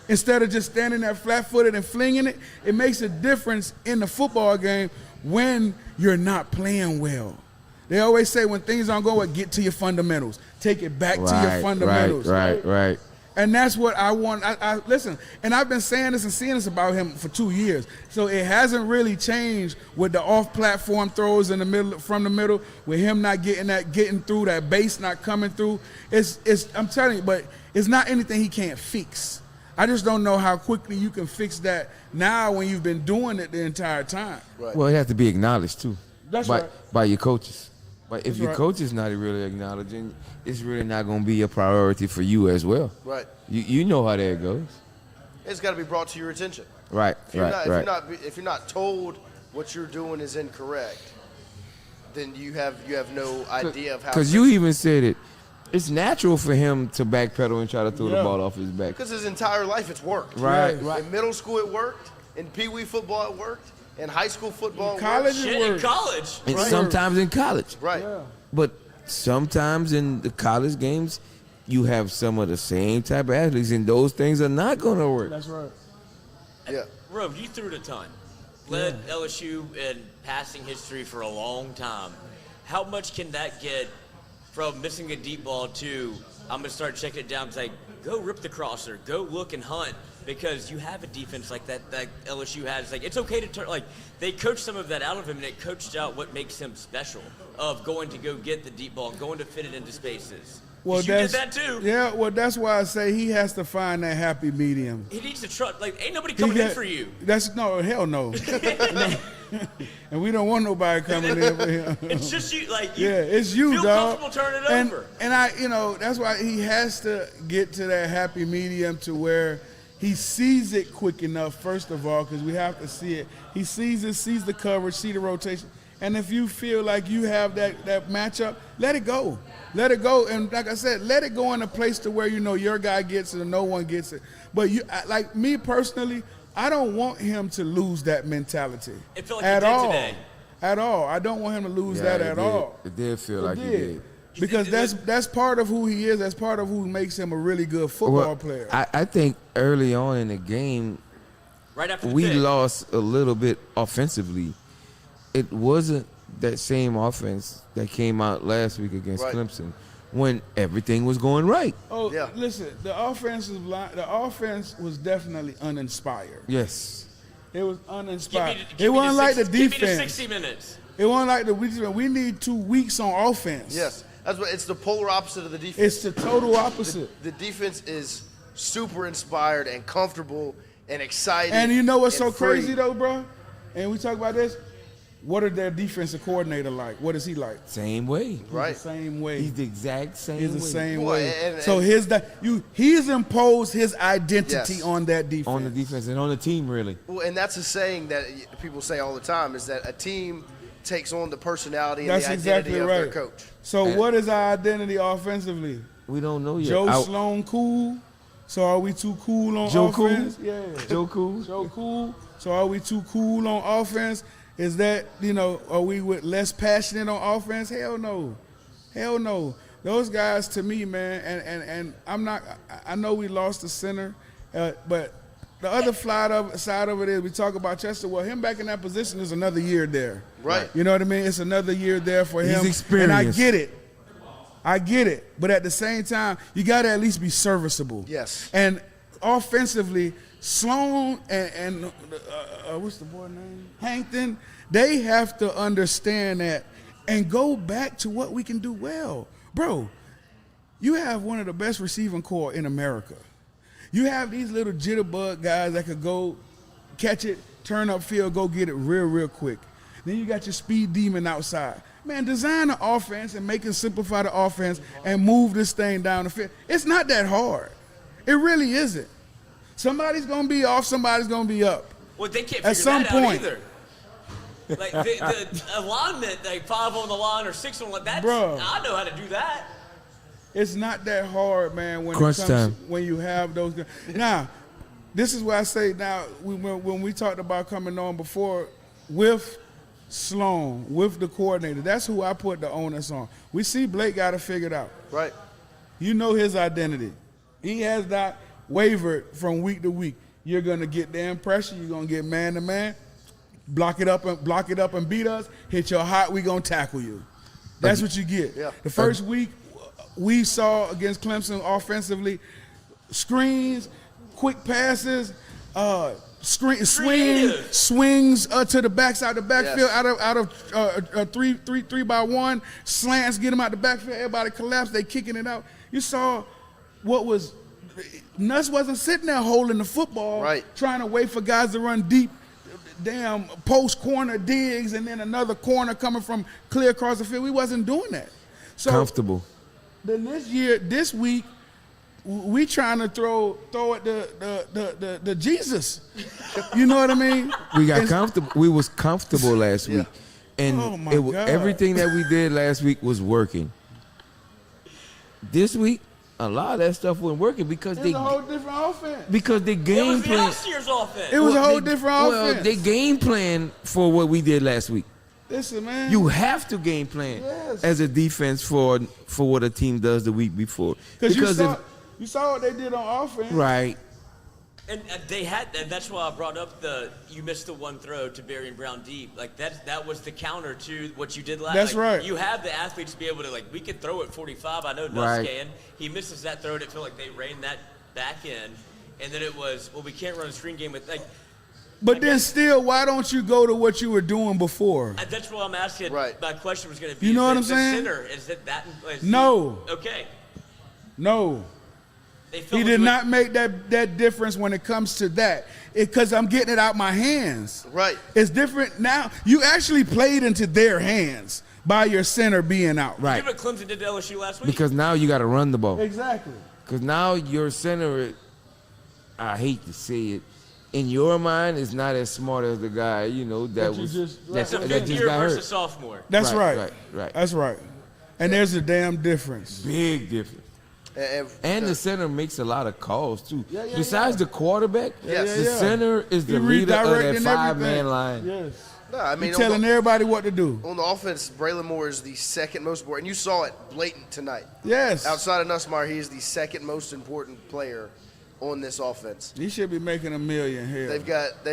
instead of just standing there flat-footed and flinging it, it makes a difference in the football game when you're not playing well. They always say when things aren't going well, get to your fundamentals. Take it back to your fundamentals. Right. And that's what I want. I listen, and I've been saying this and seeing this about him for 2 years. So it hasn't really changed with the off-platform throws in the middle, from the middle, with him not getting through, that base not coming through. I'm telling you, but it's not anything he can't fix. I just don't know how quickly you can fix that now when you've been doing it the entire time. Right. Well, it has to be acknowledged too. That's by, right. by your coaches. But if That's your right. coach is not really acknowledging, it's really not going to be a priority for you as well. Right. You know how that goes. It's got to be brought to your attention. Right. If you're not told what you're doing is incorrect, then you have no idea of how. Because you even said it. It's natural for him to backpedal and try to throw the ball off his back. Because his entire life it's worked. Right. In middle school it worked. In Pee Wee football it worked. In high school football it College worked. it Shit, in works. college. And sometimes in college. Right. But sometimes in the college games, you have some of the same type of athletes, and those things are not going to work. That's right. Yeah. Rove, you threw it a ton. Led LSU in passing history for a long time. How much can that get from missing a deep ball to I'm going to start checking it down, like go rip the crosser, go look and hunt, because you have a defense like that LSU has. Like, it's okay to turn, like, they coached some of that out of him, and it coached out what makes him special of going to go get the deep ball and going to fit it into spaces. Well, You did that too. Yeah, well, that's why I say he has to find that happy medium. He needs to trust. Like, ain't nobody coming in for you. Hell no. And we don't want nobody coming in for him. It's just you. Like, it's you, feel dog. comfortable turning it over. And that's why he has to get to that happy medium to where he sees it quick enough, first of all, because we have to see it. He sees it, sees the coverage, see the rotation. And if you feel like you have that matchup, let it go. Let it go. And like I said, let it go in a place to where you know your guy gets it and no one gets it. But like me personally, I don't want him to lose that mentality. It felt like at he did all. today. At all. I don't want him to lose that at all. It did feel like he did. Because that's part of who he is. That's part of who makes him a really good football player. I think early on in the game, Right after the we pick. lost a little bit offensively. It wasn't that same offense that came out last week against Clemson when everything was going right. Oh, listen, the offense was definitely uninspired. Yes. It was uninspired. Give It me wasn't like the Give me the defense. 60 minutes. It wasn't like the we need 2 weeks on offense. Yes. That's what it's the polar opposite of the defense. It's the total opposite. The defense is super inspired and comfortable and excited. And you know what's so and free. crazy though, bro? And we talk about this. What are their defensive coordinator like? What is he like? Same way. Right. The same way. He's the exact same He's the way. same Boy, way. and- So he's imposed his identity Yes. on that defense. On the defense and on the team, really. Well, and that's a saying that people say all the time is that a team takes on the personality and That's the identity exactly of right. their coach. So what is our identity offensively? We don't know yet. Joe Sloan cool. So are we too cool on Joe Cool? offense? Yeah. Joe Cool? Joe cool. So are we too cool on offense? Is that, are we with less passionate on offense? Hell no. Hell no. Those guys, to me, man, and I know we lost the center, but the other side of it is we talk about Chester. Well, him back in that position is another year there. Right. You know what I mean? It's another year there for him. He's experienced. And I get it. But at the same time, you got to at least be serviceable. Yes. And offensively, Sloan and what's the boy name? Hankton, they have to understand that and go back to what we can do well. Bro, you have one of the best receiving corps in America. You have these little jitterbug guys that could go catch it, turn up field, go get it real quick. Then you got your speed demon outside. Man, design the offense and make it simplify the offense and move this thing down the field. It's not that hard. It really isn't. Somebody's going to be off, somebody's going to be up. Well, they can't At figure some that point. out either. Like, the alignment, like 5 on the line or 6 on the line, that's, Bruh. I know how to do that. It's not that hard, man, when Crunch it comes time. when you have those guys. Now, this is why I say now, when we talked about coming on before, with Sloan, with the coordinator, that's who I put the onus on. We see Blake got it figured out. Right. You know his identity. He has not wavered from week to week. You're going to get damn pressure. You're going to get man-to-man. Block it up and beat us. Hit your hot, we going to tackle you. That's what you get. Yeah. The first week we saw against Clemson offensively, screens, quick passes, swings to the backside of the backfield, Yes. out of 3x1 slants, get them out the backfield. Everybody collapse. They kicking it out. You saw what was Nuss wasn't sitting there holding the football, Right. trying to wait for guys to run deep. Damn post corner digs and then another corner coming from clear across the field. We wasn't doing that. So Comfortable. then this week, we trying to throw at the Jesus. You know what I mean? We got comfortable. We was comfortable last week. And Oh, my God. everything that we did last week was working. This week, a lot of that stuff wasn't working because It's a whole different offense. the It game was plan. last year's offense. It was a whole they- different well, offense. they game plan for what we did last week. Listen, man. You have to game plan Yes. as a defense for what a team does the week before. Because Because you saw what they did on offense. right, And they had, and that's why I brought up you missed the one throw to Berrien Brown deep. Like that was the counter to what you did last. That's like, right. You have the athletes to be able to we can throw at 45. I know Nuss Right. can. He misses that throw, and it felt like they reined that back in. And then it was, well, we can't run a screen game with But then still, why don't you go to what you were doing before? That's what I'm asking. Right. My question was going to be. You know is what I'm the saying? Center, is it that? Is No. Okay. No. They fell He did into it- not make that difference when it comes to that. Because I'm getting it out my hands. Right. It's different now. You actually played into their hands by your center being out. right. Give what Clemson did to LSU last week. Because now you got to run the ball. Exactly. Because now your center, I hate to say it, in your mind is not as smart as the guy, that That you was just- it's a that fifth just year got versus hurt. sophomore. That's right. Right. That's right. And there's a damn difference. Big difference. And, And the center makes a lot of calls too. Yeah, Besides the quarterback, Yes. the Yeah. center is the He leader of that redirecting 5-man everything. line. Yes. no, I mean, He's telling everybody what to do. on the offense, Braylon Moore is the second most important. And you saw it blatant tonight. Yes. Outside of Nussmeier, he is the second most important player on this offense. He should be making $1 million here. They've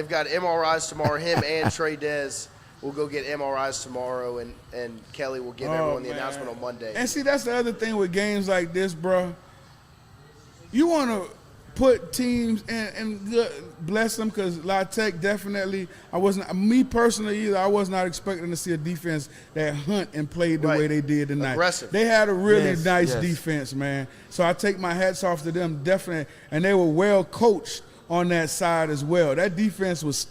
got MRIs tomorrow. Him and Trey Dez will go get MRIs tomorrow, and Kelly will give everyone the man. announcement on Monday. And see, that's the other thing with games like this, bro. You want to put teams and bless them because La Tech definitely. Me personally either. I was not expecting to see a defense that hunt and played the Right. way they did tonight. Aggressive. They had a really Yes, nice yes. defense, man. So I take my hats off to them, definitely. And they were well coached on that side as well. That defense was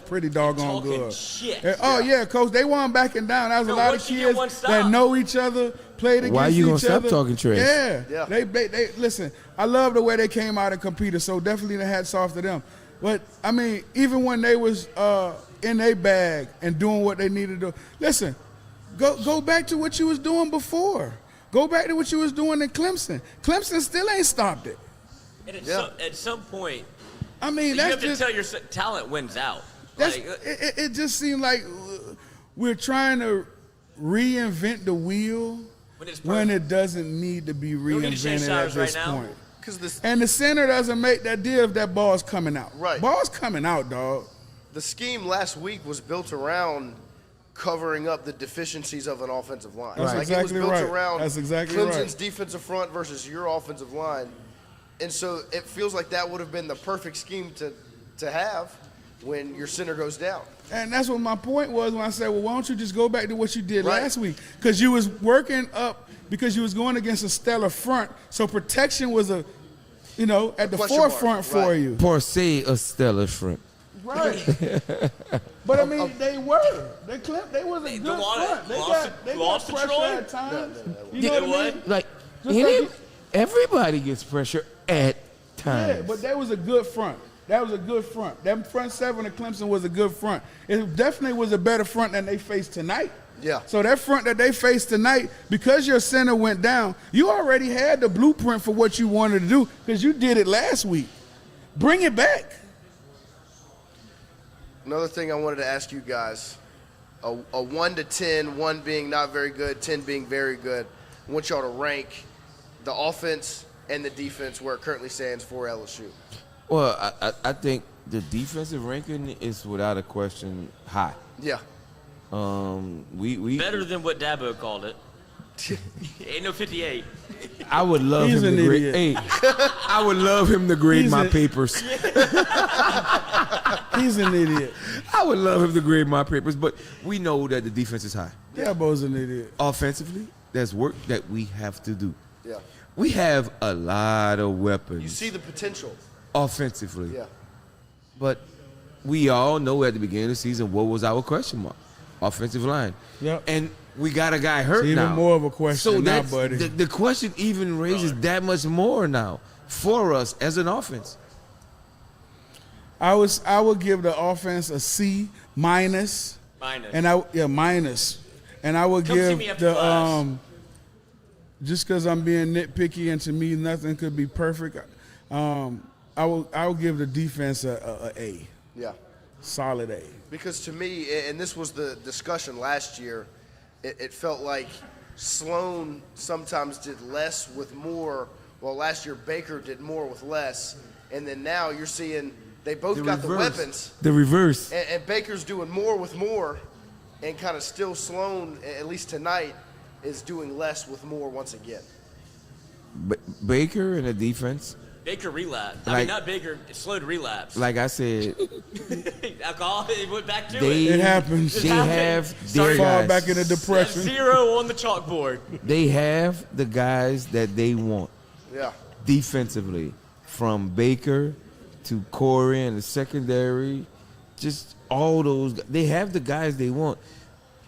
pretty doggone Talking good. shit. Oh yeah, coach. They weren't backing down. That was No, a lot of once you get one kids stop. that know each other, played against Why you gonna each stop other. talking trash? Yeah. Yeah. They listen. I love the way they came out and competed. So definitely the hats off to them. But I mean, even when they was in their bag and doing what they needed to do, listen. Go back to what you was doing before. Go back to what you was doing in Clemson. Clemson still ain't stopped it. And Yeah. at some point, I mean, you that's have to just tell your talent wins out. that's, Like, it just seemed like we're trying to reinvent the wheel When it's when perfect. it doesn't need to be don't need to change reinvented at sides right this now. point. Because this And the center doesn't make that deal if that ball's coming out. Right. Ball's coming out, dog. the scheme last week was built around covering up the deficiencies of an offensive line. That's Like exactly it was built right. around That's exactly Clemson's right. defensive front versus your offensive line. And so it feels like that would have been the perfect scheme to have when your center goes down. And that's what my point was when I said, well, why don't you just go back to what you did Right. last week? Because you was working up, because you was going against a stellar front. So protection was at the question mark, forefront for right. you. Per se, a stellar front. Right. But I mean, they were. They was a good front. They got lost to pressure Troy? at times. You Did know they what I what? mean? Like Just everybody gets pressure at times. Yeah, but that was a good front. That was a good front. That front seven of Clemson was a good front. It definitely was a better front than they faced tonight. Yeah. So that front that they faced tonight, because your center went down, you already had the blueprint for what you wanted to do because you did it last week. Bring it back. Another thing I wanted to ask you guys, a 1 to 10, 1 being not very good, 10 being very good. I want y'all to rank the offense and the defense where it currently stands for LSU. Well, I think the defensive ranking is without a question high. Yeah. We better than what Dabo called it. Ain't no 58. I would love He's him to an grade. idiot. Hey, I would love him to grade He's my a- papers. He's an idiot. I would love him to grade my papers, but we know that the defense is high. Dabo's an idiot. Offensively, there's work that we have to do. Yeah. We have a lot of weapons You see the potential. offensively. Yeah. But we all know at the beginning of the season what was our question mark. Offensive line. Yep. And we got a guy hurt It's even now. more of a question so now, that's, buddy. The question even raises that much more now for us as an offense. I would give the offense a C minus Minus. And minus. And I would Come see give me after class. Just because I'm being nitpicky and to me nothing could be perfect, I will give the defense a A. Yeah. Solid A. Because to me, and this was the discussion last year, it felt like Sloan sometimes did less with more, while last year Baker did more with less. And then now you're seeing they both got the weapons. The reverse. And Baker's doing more with more, and kind of still Sloan, at least tonight, is doing less with more once again. Baker and the defense. Baker relapsed. I Like- mean, not Baker. Slowed relapse. Like I said, Alcohol. It went back to they It happens. They have Sorry. their Fall guys. back into depression. 0 on the chalkboard. They have the guys that they want Yeah. defensively, from Baker to Corey and the secondary, just all those. They have the guys they want.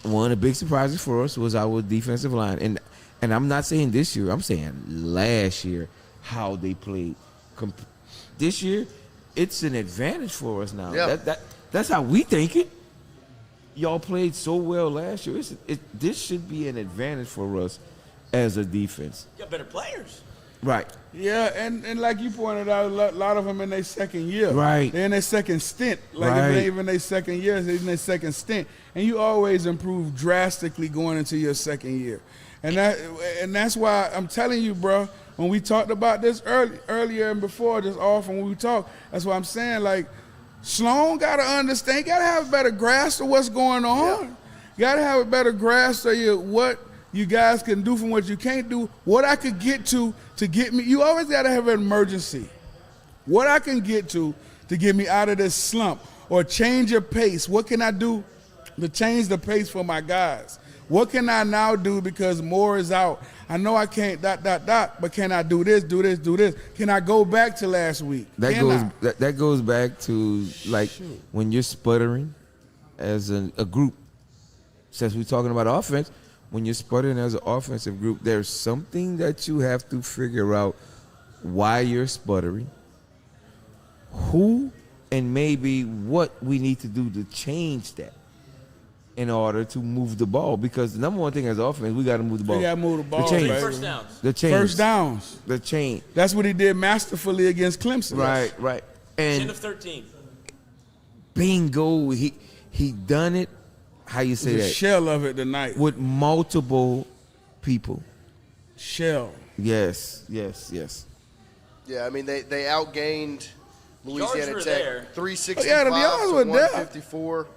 One of the big surprises for us was our defensive line, and I'm not saying this year. I'm saying last year how they played. This year, it's an advantage for us now. Yeah. That's how we think it. Y'all played so well last year. This should be an advantage for us as a defense. You got better players. Right. Yeah, and like you pointed out, a lot of them in their second year. Right. They're in their second stint. Like Right. if it ain't even their second year, they're in their second stint. And you always improve drastically going into your second year. And that's why I'm telling you, bro, when we talked about this earlier and before, just off when we talked, that's why I'm saying, like, Sloan got to understand, got to have a better grasp of what's going on. Got to have a better grasp of what you guys can do from what you can't do, what I could get to get me. You always got to have an emergency. What I can get to get me out of this slump or change your pace. What can I do to change the pace for my guys? What can I now do because Moore is out? I know I can't ... but can I do this? Can I go back to last week? That goes back to like when you're sputtering as a group. Since we're talking about offense, when you're sputtering as an offensive group, there's something that you have to figure out why you're sputtering, who, and maybe what we need to do to change that in order to move the ball. Because the number one thing as offense, we got to move the ball. We got to move the ball, chains. baby. First downs. The chains. First downs. The chain. That's what he did masterfully against Clemson. Right. 10 And of 13. bingo, he done it. How you say The that? shell of it tonight. With multiple people. Shell. Yes. Yeah, I mean, they outgained Louisiana were Tech there. 365 Oh, yeah, the yards to were there. 154.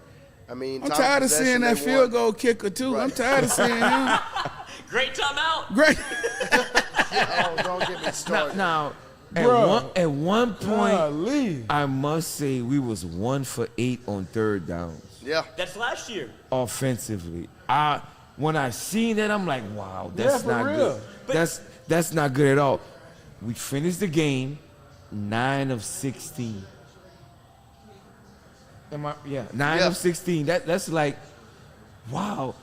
I mean, I'm time tired of possession, seeing that they field won. goal kicker, too. Right. I'm tired of seeing him. Great timeout. Great. Oh, don't get me started. Now Bruh. at one point, Golly. I must say we was 1 for 8 on third downs Yeah. That's last year. offensively. When I seen that, I'm like, wow, that's Yeah, for not real. good. That's not good at all. We finished the game 9 of 16. 9 Yeah. of 16. That's like, wow.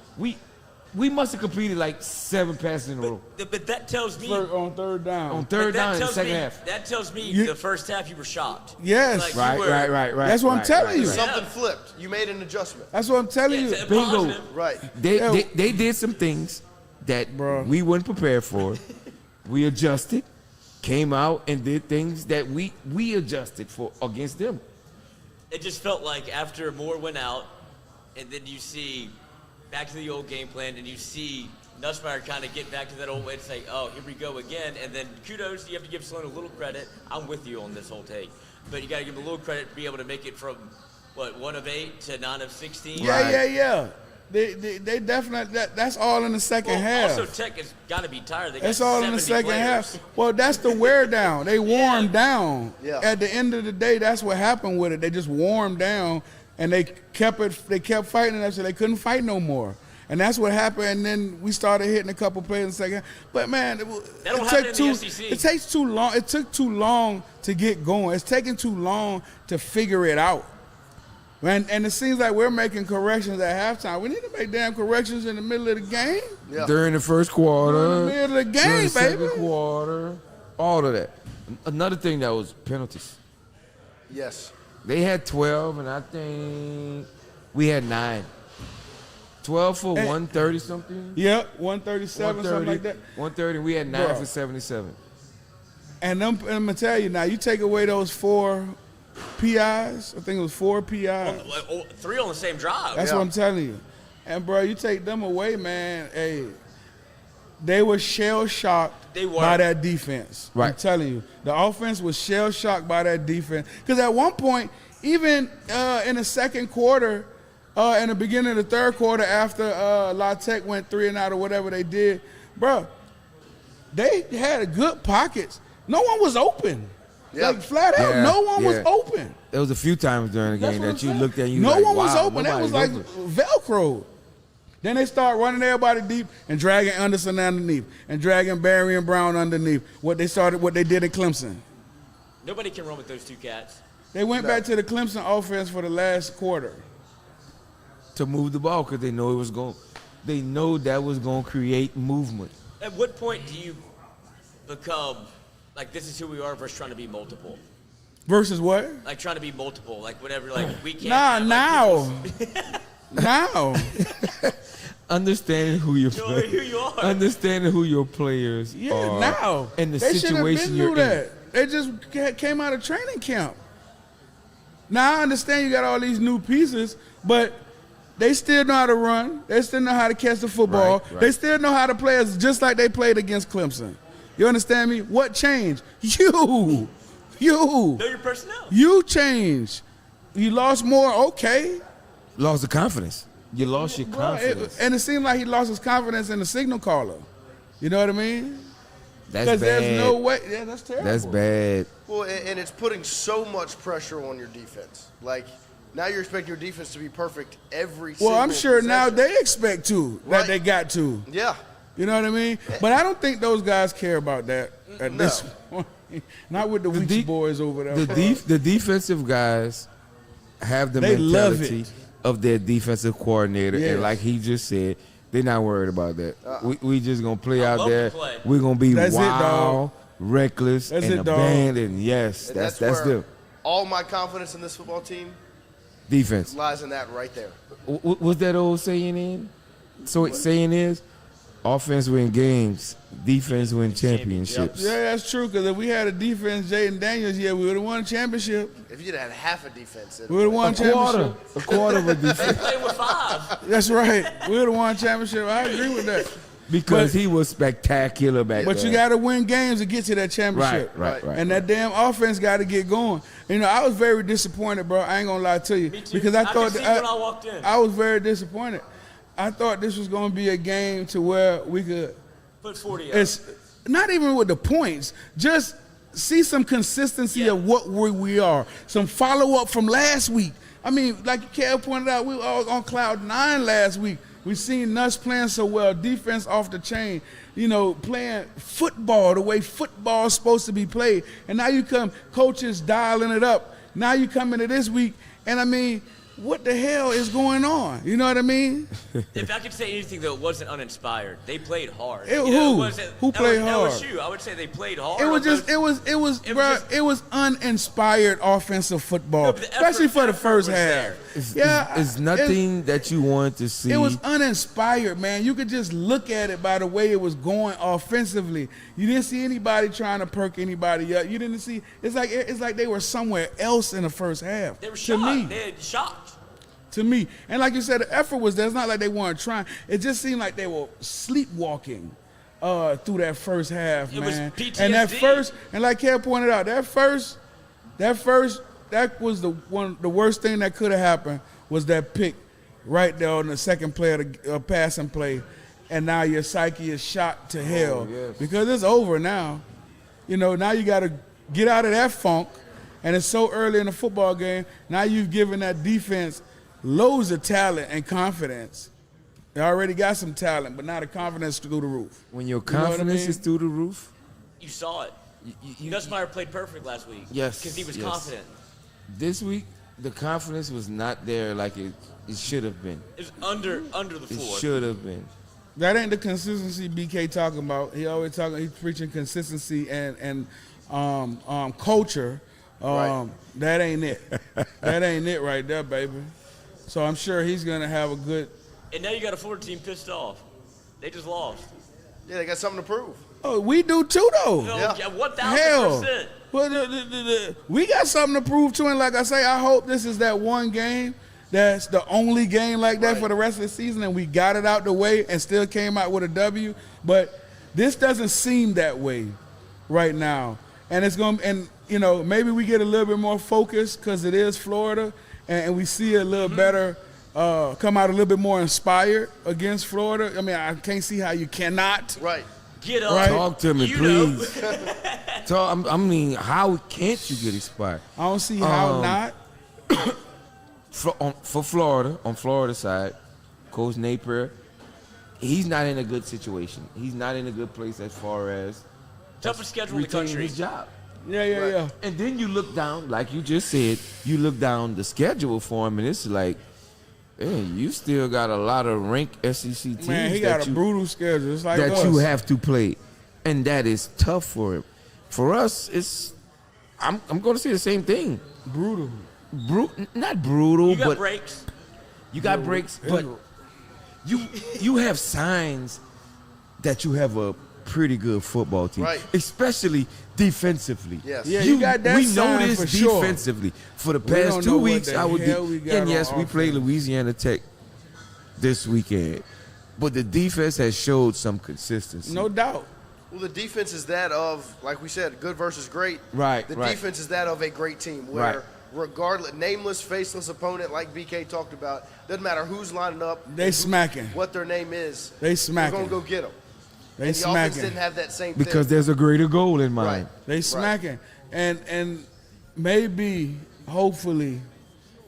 We must have completed like 7 passes in a row. But that tells me. On third down. On but third that down in the tells second me, half. That tells me You- the first half you were shocked. Yes. Like, you Right. were- That's what I'm telling you. Something flipped. You made an adjustment. That's what I'm telling you. It's a Bingo. positive. Right. They did some things that Bruh. we weren't prepared for. We adjusted, came out and did things that we adjusted for against them. It just felt like after Moore went out, and then you see back to the old game plan, and you see Nussmeier kind of get back to that old way to say, oh, here we go again. And then kudos, you have to give Sloan a little credit. I'm with you on this whole take. But you got to give him a little credit to be able to make it from, 1 of 8 to 9 of 16. Yeah. They definitely, that's all in the second half. Also, Tech has got to be tired. They got That's all in the 70 second players. half. Well, that's the wear down. They warmed down. Yeah. At the end of the day, that's what happened with it. They just warmed down, and they kept fighting it, so they couldn't fight no more. And that's what happened. And then we started hitting a couple plays in the second half. But man, That don't it happen took in the SEC. It takes too long. It took too long to get going. It's taking too long to figure it out. And it seems like we're making corrections at halftime. We need to make damn corrections in the middle of the game. Yeah. During the first quarter, In the middle of the during game, the second baby. quarter, all of that. Another thing that was penalties. Yes. They had 12, and I think we had 9. 12 for And- 130 something. Yep, 137, something like that. 130. We had 9 Bro. for 77. And I'm gonna tell you now, you take away those 4 PIs. I think it was 4 PIs. 3 on the same drive. That's what I'm telling you. And bro, you take them away, man. Hey, they were shell shocked They were. by that defense. I'm Right. telling you, the offense was shell shocked by that defense. Because at one point, even in the second quarter, in the beginning of the third quarter, after La Tech went 3 and out or whatever they did, bro, they had good pockets. No one was open. Yeah. Like flat out, Yeah, no one was yeah. open. There was a few times during the That's game what that I'm you saying. looked at and you no like, one was wow, open. That was nobody's like open. Velcro. Then they start running everybody deep and dragging Anderson underneath and dragging Barry and Brown underneath. What they did at Clemson. Nobody can run with those 2 cats. They went back to the Clemson offense for the last quarter. to move the ball because they know it was going. They know that was going to create movement. At what point do you become like this is who we are versus trying to be multiple? Versus what? Like trying to be multiple, like whatever, like we can't. Nah, have, like, now. people's- Now. Understanding who your Know players, who you are. understanding who your players Yeah, are, now. and the They should have situation been you're knew in. that. They just came out of training camp. Now I understand you got all these new pieces, but they still know how to run. They still know how to catch the football. Right, right. They still know how to play us just like they played against Clemson. You understand me? What changed? You. Know your personnel. You changed. You lost more, okay. Lost the confidence. You lost your Bro, confidence. and it seemed like he lost his confidence in the signal caller. You know what I mean? That's Because bad. there's no way. Yeah, that's terrible. That's bad. Well, and it's putting so much pressure on your defense. Like, now you're expecting your defense to be perfect every single Well, I'm sure now possession. they expect to, that Right. they got to. Yeah. You know what I mean? But I don't think those guys care about that at No. this point. Not with the Weeks de- boys over there. The defensive guys have the They love mentality it. of their defensive coordinator, Yes. and like he just said, they're not worried about that. We just gonna play I out love there. the play. We're gonna be That's it, wild, dog. reckless, That's and it, dog. abandoned. Yes, And that's where them. all my confidence in this football team Defense. lies in that right there. What's that old saying in? So it's saying is, offense win games, defense win championships. Yeah, that's true. Because if we had a defense, Jaden Daniels, yeah, we would have won a championship. If you'd had half a defense, We would have won a championship. A quarter of a defense. Play with 5. That's right. We would have won a championship. I agree with that. Because But- he was spectacular back But then. you got to win games to get to that championship. Right. And that damn offense got to get going. You know, I was very disappointed, bro. I ain't gonna lie to you, Me too. because I I thought could see when I walked in. I was very disappointed. I thought this was gonna be a game to where we could. Put 40 up. It's not even with the points. Just see some consistency Yeah. of what we are. Some follow up from last week. I mean, like Kev pointed out, we were all on cloud 9 last week. We seen us playing so well, defense off the chain, you know, playing football the way football's supposed to be played. And now you come, coaches dialing it up. Now you come into this week, and I mean, what the hell is going on? You know what I mean? If I could say anything, though, it wasn't uninspired. They played hard. Who? wasn't- Who played hard? LSU. I would say they played hard. It was on just, both- it was uninspired offensive football, No, but the especially effort- for the effort first was half. there. It's nothing that you want to see. It was uninspired, man. You could just look at it by the way it was going offensively. You didn't see anybody trying to perk anybody up. You didn't see. It's like they were somewhere else in the first half. They were to shocked. me. They had shocked. To me, and like you said, the effort was there. It's not like they weren't trying. It just seemed like they were sleepwalking through that first half, It was man. PTSD. And that first, and like Kev pointed out, that was the worst thing that could have happened was that pick right there on the second play of the passing play, and now your psyche is shot to hell because it's over now. You know, now you got to get out of that funk, and it's so early in the football game. Now you've given that defense loads of talent and confidence. They already got some talent, but now the confidence through the roof. when your You know what I confidence mean? is through the roof. You saw it. Nussmeier played perfect last week. Yes, Because he was yes. confident. This week, the confidence was not there like it should have been. It was under the It floor. should have been. That ain't the consistency BK talking about. He's preaching consistency and culture. Right. That ain't it. That ain't it right there, baby. So I'm sure he's gonna have a good And now you got a Florida team pissed off. They just lost. Yeah, they got something to prove. Oh, we do too, though. No, Yeah. yeah, Hell. 1,000%. Well, we got something to prove too, and like I say, I hope this is that one game that's the only game like that for the rest of the season, and we got it out the way and still came out with a W. But this doesn't seem that way right now, and it's going. And you know, maybe we get a little bit more focused because it is Florida, and we see a little better. Come out a little bit more inspired against Florida. I mean, I can't see how you cannot. Right. Get up. Right. Talk to me, You please. I mean, how can't you get inspired? I don't see how not. For Florida, on Florida side, Coach Napier, he's not in a good situation. He's not in a good place as far as Toughest schedule in the retaining country. his job. Yeah. And then you look down, like you just said, you look down the schedule for him, and it's like, man, you still got a lot of ranked SEC teams Man, he got a brutal schedule. It's like that us. you have to play, and that is tough for him. For us, it's I'm going to say the same thing. brutal. Not brutal, You got but breaks. you got breaks, but you have signs that you have a pretty good football team, Right. especially defensively. Yes. Yeah, you got that we sign know this for sure. defensively. For the We past don't 2 know what weeks, the I would hell we got and yes, on we played offense. Louisiana Tech this weekend, but the defense has showed some consistency. No doubt. Well, the defense is that of, like we said, good versus great. Right, The right. defense is that of a great team where, Right. regardless, nameless, faceless opponent, like BK talked about, doesn't matter who's lining up, They smacking. what their name is. They We're smacking. going to go get them. They And the offense smacking. didn't have that same because thing. there's a greater goal in mind. Right. They smacking. And maybe, hopefully,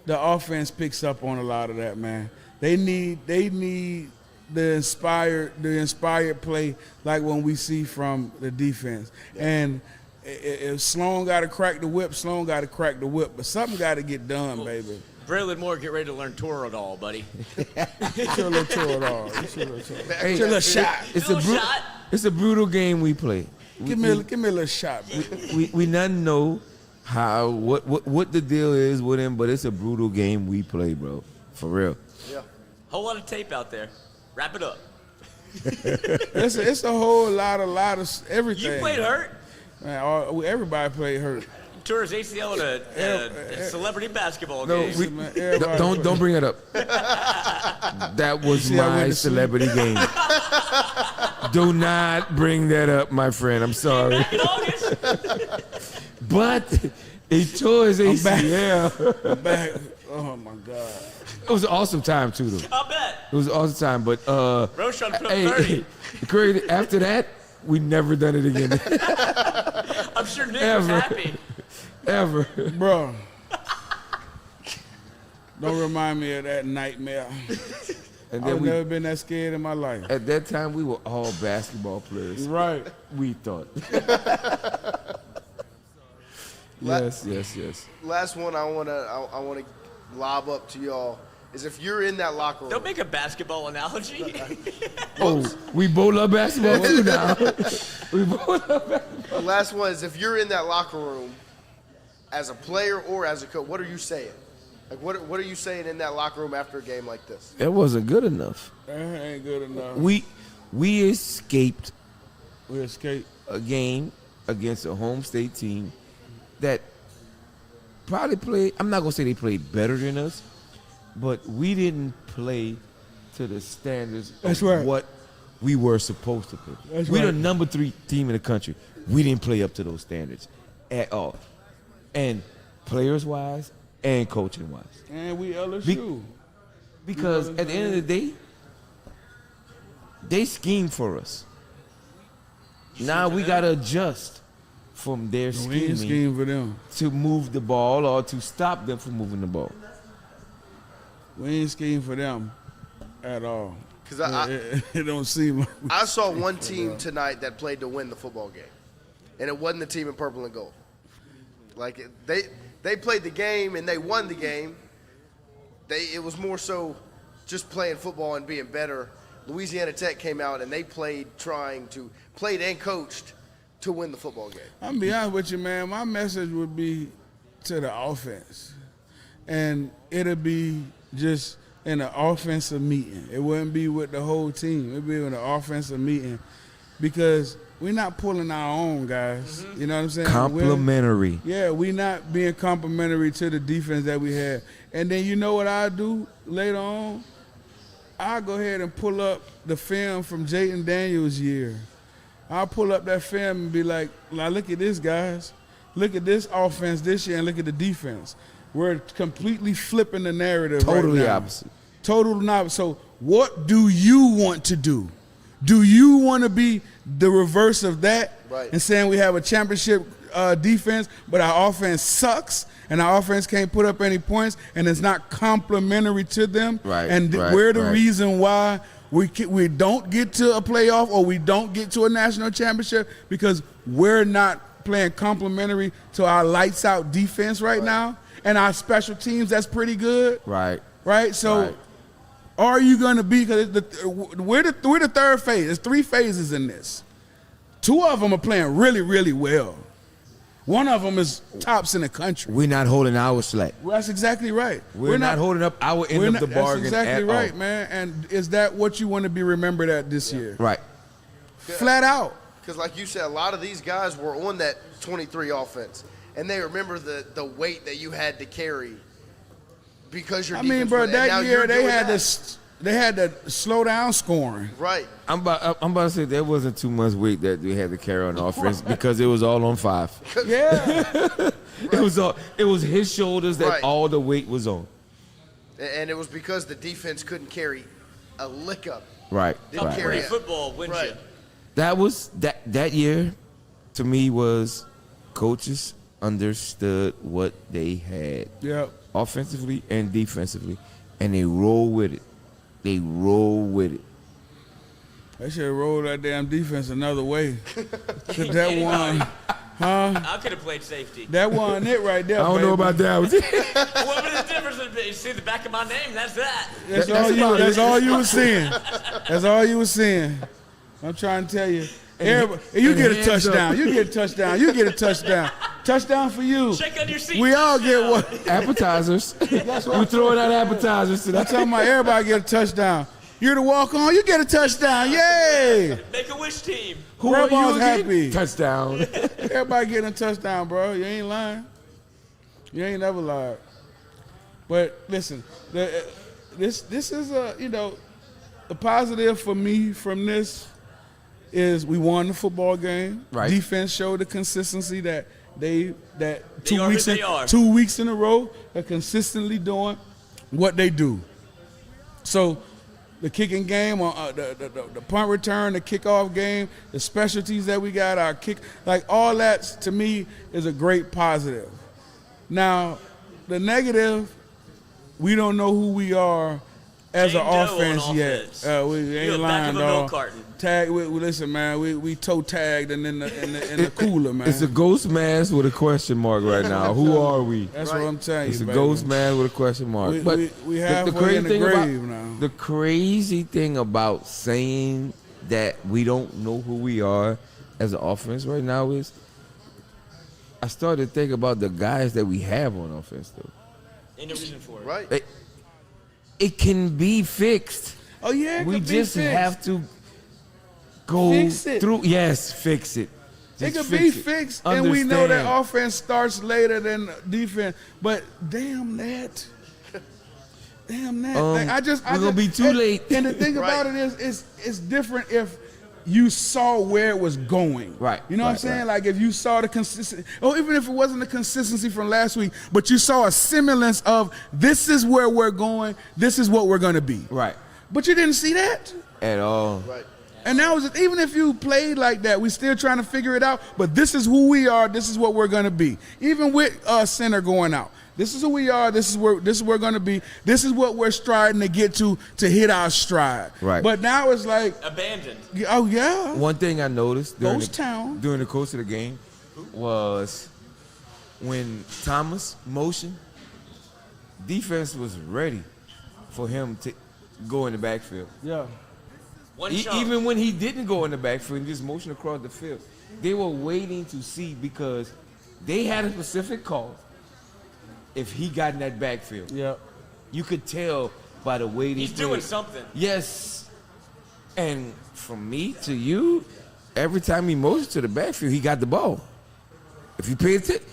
the offense picks up on a lot of that, man. They need the inspired play like when we see from the defense. And if Sloan got to crack the whip, Sloan got to crack the whip. But something got to get done, baby. Braylon Moore, get ready to learn Toradol, buddy. Get your little tour at all. Get your little tour. Hey, Get your little shot. Little shot. It's a brutal game we play. Give me a little shot, baby. We none know what the deal is with him, but it's a brutal game we play, bro. For real. Yeah. Whole lot of tape out there. Wrap it up. It's a whole lot of everything. You played hurt. Man, everybody played hurt. Tore his ACL in a celebrity basketball No, game. Man, everybody don't played. bring it up. That was See, I went my to sleep. celebrity game. Do not bring that up, my friend. I'm sorry. Back in August. But he tore his ACL. Back. Oh my God. It was an awesome time too, though. I'll bet. It was an awesome time, but Roshan put up 30. crazy. After that, we never done it again, I'm sure Nick Ever. was happy. ever. Bro. Don't remind me of that nightmare. And then I've never been that scared in my life. at that time, we were all basketball players. Right. We thought. Yes. Last one I want to lob up to y'all is if you're in that locker room. Don't make a basketball analogy. Oh, we both love basketball too now. We both love basketball. The last one is if you're in that locker room as a player or as a coach, what are you saying? Like, what are you saying in that locker room after a game like this? That wasn't good enough. That ain't good enough. We escaped We escaped. a game against a home state team that probably played. I'm not gonna say they played better than us, but we didn't play to the standards That's of right. what we were supposed to play. That's We're right. the number 3 team in the country. We didn't play up to those standards at all, and players wise and coaching wise. And we LSU. Because at the end of the day, they schemed for us. Now we gotta adjust from their We ain't scheming scheme for them. to move the ball or to stop them from moving the ball. We ain't scheme for them at all. Because It don't seem like we I saw one team tonight that played to win the football game, and it wasn't the team in purple and gold. Like they played the game and they won the game. It was more so just playing football and being better. Louisiana Tech came out and they played and coached to win the football game. I'm gonna be honest with you, man. My message would be to the offense, and it'll be just in an offensive meeting. It wouldn't be with the whole team. It'd be in an offensive meeting because we're not pulling our own, guys. You know what I'm saying? Complimentary. We're not being complimentary to the defense that we had. And then you know what I do later on? I'll go ahead and pull up the film from Jayden Daniels' year. I'll pull up that film and be like, look at this, guys. Look at this offense this year and look at the defense. We're completely flipping the narrative Totally right now. opposite. Totally opposite. So what do you want to do? Do you want to be the reverse of that and saying we have a championship defense, but our offense sucks and our offense can't put up any points and it's not complimentary to them? And we're the reason why we don't get to a playoff or we don't get to a national championship because we're not playing complimentary to our lights out defense right now and our special teams that's pretty good. So are you going to be, because we're the third phase. There's 3 phases in this. 2 of them are playing really, really well. One of them is tops in the country. We're not holding our slack. Well, that's exactly right. We're not holding up our end of the bargain. That's exactly right, all. man. And is that what you want to be remembered at this year? Right. Flat out. Because like you said, a lot of these guys were on that 23 offense, and they remember the weight that you had to carry because your defense. Bro, that year they had to slow down scoring. Right. I'm about to say there wasn't too much weight that we had to carry on offense because it was all on 5. Yeah. It was his shoulders that all the weight was on. And it was because the defense couldn't carry a lick up. Didn't carry football wins you. That was that year to me was coaches understood what they had. Offensively and defensively. And they roll with it. They should have rolled that damn defense another way. That one, I could have played safety. That one, it right there. I don't know about that. What is the difference? You see the back of my name? That's that. That's all you were seeing. That's all you were seeing. I'm trying to tell you. You get a touchdown. You get a touchdown. You get a touchdown. Touchdown for you. Check on your seat. We all get one. Appetizers. We're throwing out appetizers today. I'm talking about everybody get a touchdown. You're the walk-on. You get a touchdown. Yay! Make a wish team. Who are you again? Happy. Touchdown. Everybody getting a touchdown, bro. You ain't lying. You ain't never lied. But listen, this is the positive for me from this is we won the football game. Defense showed the consistency that 2 weeks in a row are consistently doing what they do. So the kicking game, the punt return, the kickoff game, the specialties that we got, our kick, like all that to me is a great positive. Now, the negative, we don't know who we are as an offense yet. We ain't lying, dog. Tag, listen, man. We toe tagged and in the cooler, man. It's a ghost mask with a question mark right now. Who are we? That's what I'm telling you. It's a ghost mask with a question mark. We halfway in the grave now. The crazy thing about saying that we don't know who we are as an offense right now is I started to think about the guys that we have on offense, though. Ain't no reason for it. Right. It can be fixed. Oh, yeah, we just have to go through. Yes, fix it. It could be fixed, and we know that offense starts later than defense. But damn that. We're gonna be too late. And the thing about it is, it's different if you saw where it was going. Right. You know what I'm saying? Like if you saw the consistency, or even if it wasn't the consistency from last week, but you saw a semblance of this is where we're going, this is what we're gonna be. Right. But you didn't see that at all. Right. And that was even if you played like that, we're still trying to figure it out. But this is who we are. This is what we're gonna be. Even with center going out, this is who we are. This is where we're gonna be. This is what we're striving to get to hit our stride. Right. But now it's like abandoned. Oh yeah. One thing I noticed during the course of the game was when Thomas motioned, defense was ready for him to go in the backfield. Yeah. Even when he didn't go in the backfield and just motion across the field, they were waiting to see because they had a specific call. If he got in that backfield, yeah, you could tell by the way they He's play. doing something. Yes. And from me to you, every time he moves to the backfield, he got the ball. If you pay attention,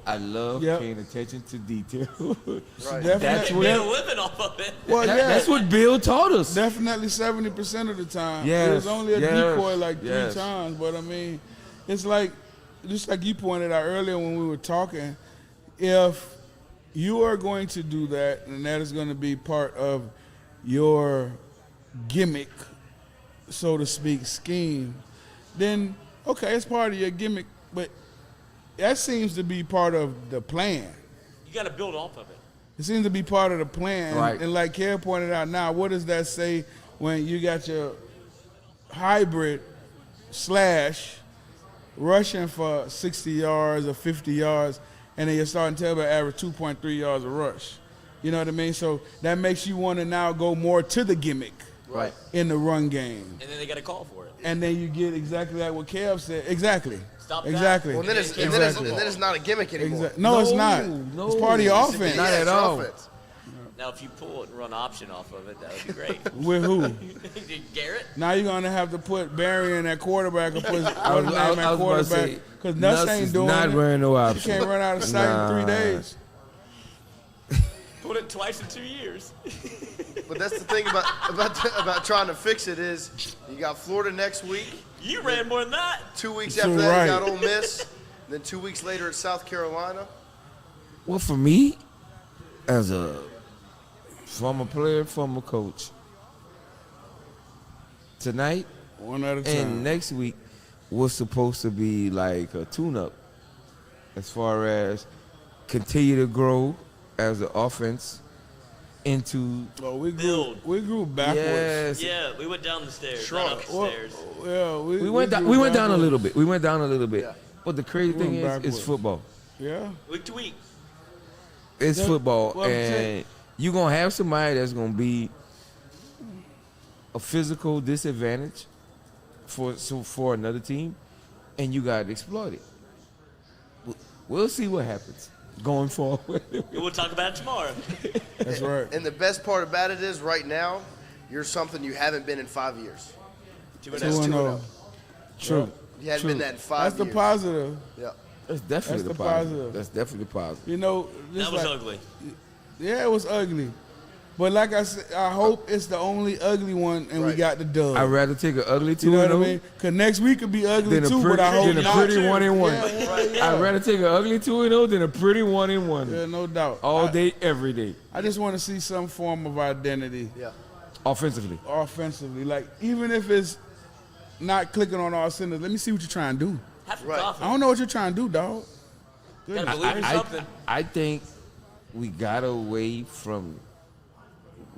I love paying attention to detail. Right. That's Made a what, living off of it. Well, yeah, that's what Bill taught us. definitely 70% of the time. Yes, It was only a yes, decoy like yes. 3 times, but I mean, it's like, just like you pointed out earlier when we were talking, if you are going to do that, and that is going to be part of your gimmick, so to speak, scheme, then, okay, it's part of your gimmick, but that seems to be part of the plan. You got to build off of it. It seems to be part of the plan. Right. And like Kev pointed out now, what does that say when you got your hybrid slash rushing for 60 yards or 50 yards, and then you're starting to average 2.3 yards a rush? You know what I mean? So that makes you want to now go more to the gimmick Right. in the run game. And then they got to call for it. And then you get exactly like what Kev said. Exactly. Stop that. Exactly. Well, then it's, and then it's not a gimmick anymore. No, it's not. No. It's part of your offense. Not Yeah, at it's all. offense. Now, if you pull it and run option off of it, that would be great. With who? Garrett? Now you're gonna have to put Barry in at quarterback or put what's his I name was at about to quarterback say, because Nuss Nuss ain't is doing not it. running no You option. can't run out of sight in 3 Nah. days. Pulled it twice in 2 years. But that's the thing about trying to fix it is you got Florida next week. You ran more than that. 2 weeks So after that, right. you got Ole Miss. Then 2 weeks later, it's South Carolina. Well, for me, as a former player, former coach, tonight One at a time. and next week was supposed to be like a tune-up as far as continue to grow as an offense into Well, we Build. grew backwards. yes. Yeah, we went down the stairs, Shrunk. not up the Well, stairs. yeah, We went down a little bit. We went down a little bit. Yeah. But the crazy We thing went is, backwards. it's football. Yeah. Week to week. It's Yeah, football, well, I'm and saying- you're gonna have somebody that's gonna be a physical disadvantage for another team, and you gotta exploit it. We'll see what happens going forward. We'll talk about it tomorrow. That's right. And the best part about it is right now, you're something you haven't been in 5 years. 2-0. 2-0. True. You hadn't True. been that in 5 That's the years. positive. Yeah. That's definitely That's the the positive. positive. That's definitely positive. You know, That just was like, ugly. yeah, it was ugly. But like I said, I hope it's the only ugly one, and we Right. got the dub. I'd rather take an ugly 2-0 You know what I mean? Because next week could be ugly than a too, pretty, but I hope than a not. pretty 1-1. Yeah. I'd rather take an ugly 2-0 than a pretty 1-1. Yeah, no doubt. All day, every day, I just want to see some form of identity Yeah. offensively. offensively. Like, even if it's not clicking on all cylinders, let me see what you're trying to do. Have some Right. I confidence. don't know what you're trying to do, dog. Gotta believe in something. I think we got away from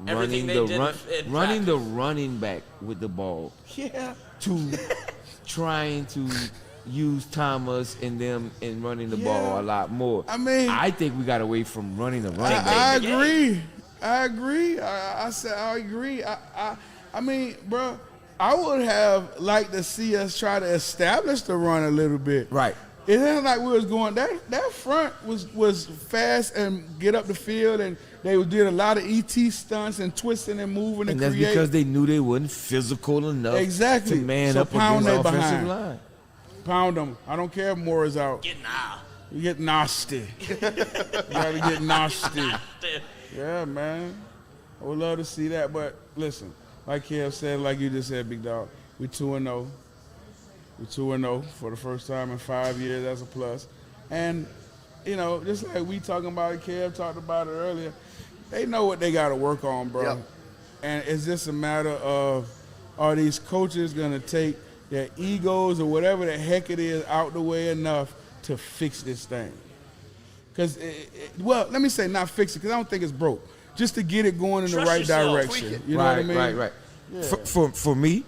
Everything running they the did in running the practice. running back with the ball Yeah. to trying to use Thomas and them and running the Yeah. ball a lot more. I mean- I think we got away from running the running back. I the game. agree. I agree. I said I agree. I mean, bro, I would have liked to see us try to establish the run a little bit. Right. It ain't like we was going that front was fast and get up the field, and they did a lot of ET stunts and twisting and moving And and that's create. because they knew they wasn't physical enough Exactly. to man So up pound against the they offensive behind. line. Pound them. I don't care if Moore is out. Get nah. You get nasty. You gotta get nasty. Yeah, man. I would love to see that, but listen, like Kev said, like you just said, Big Dog, we 2-0. We're 2-0 for the first time in 5 years. That's a plus. And, you know, just like we talking about it, Kev talked about it earlier, they know what they got to work on, bro. Yep. And it's just a matter of, are these coaches going to take their egos or whatever the heck it is out the way enough to fix this thing? Because, well, let me say not fix it, because I don't think it's broke. Just to get it going in Trust the right yourself. direction. Tweak it. You know right, what I mean? right. Yeah. For me,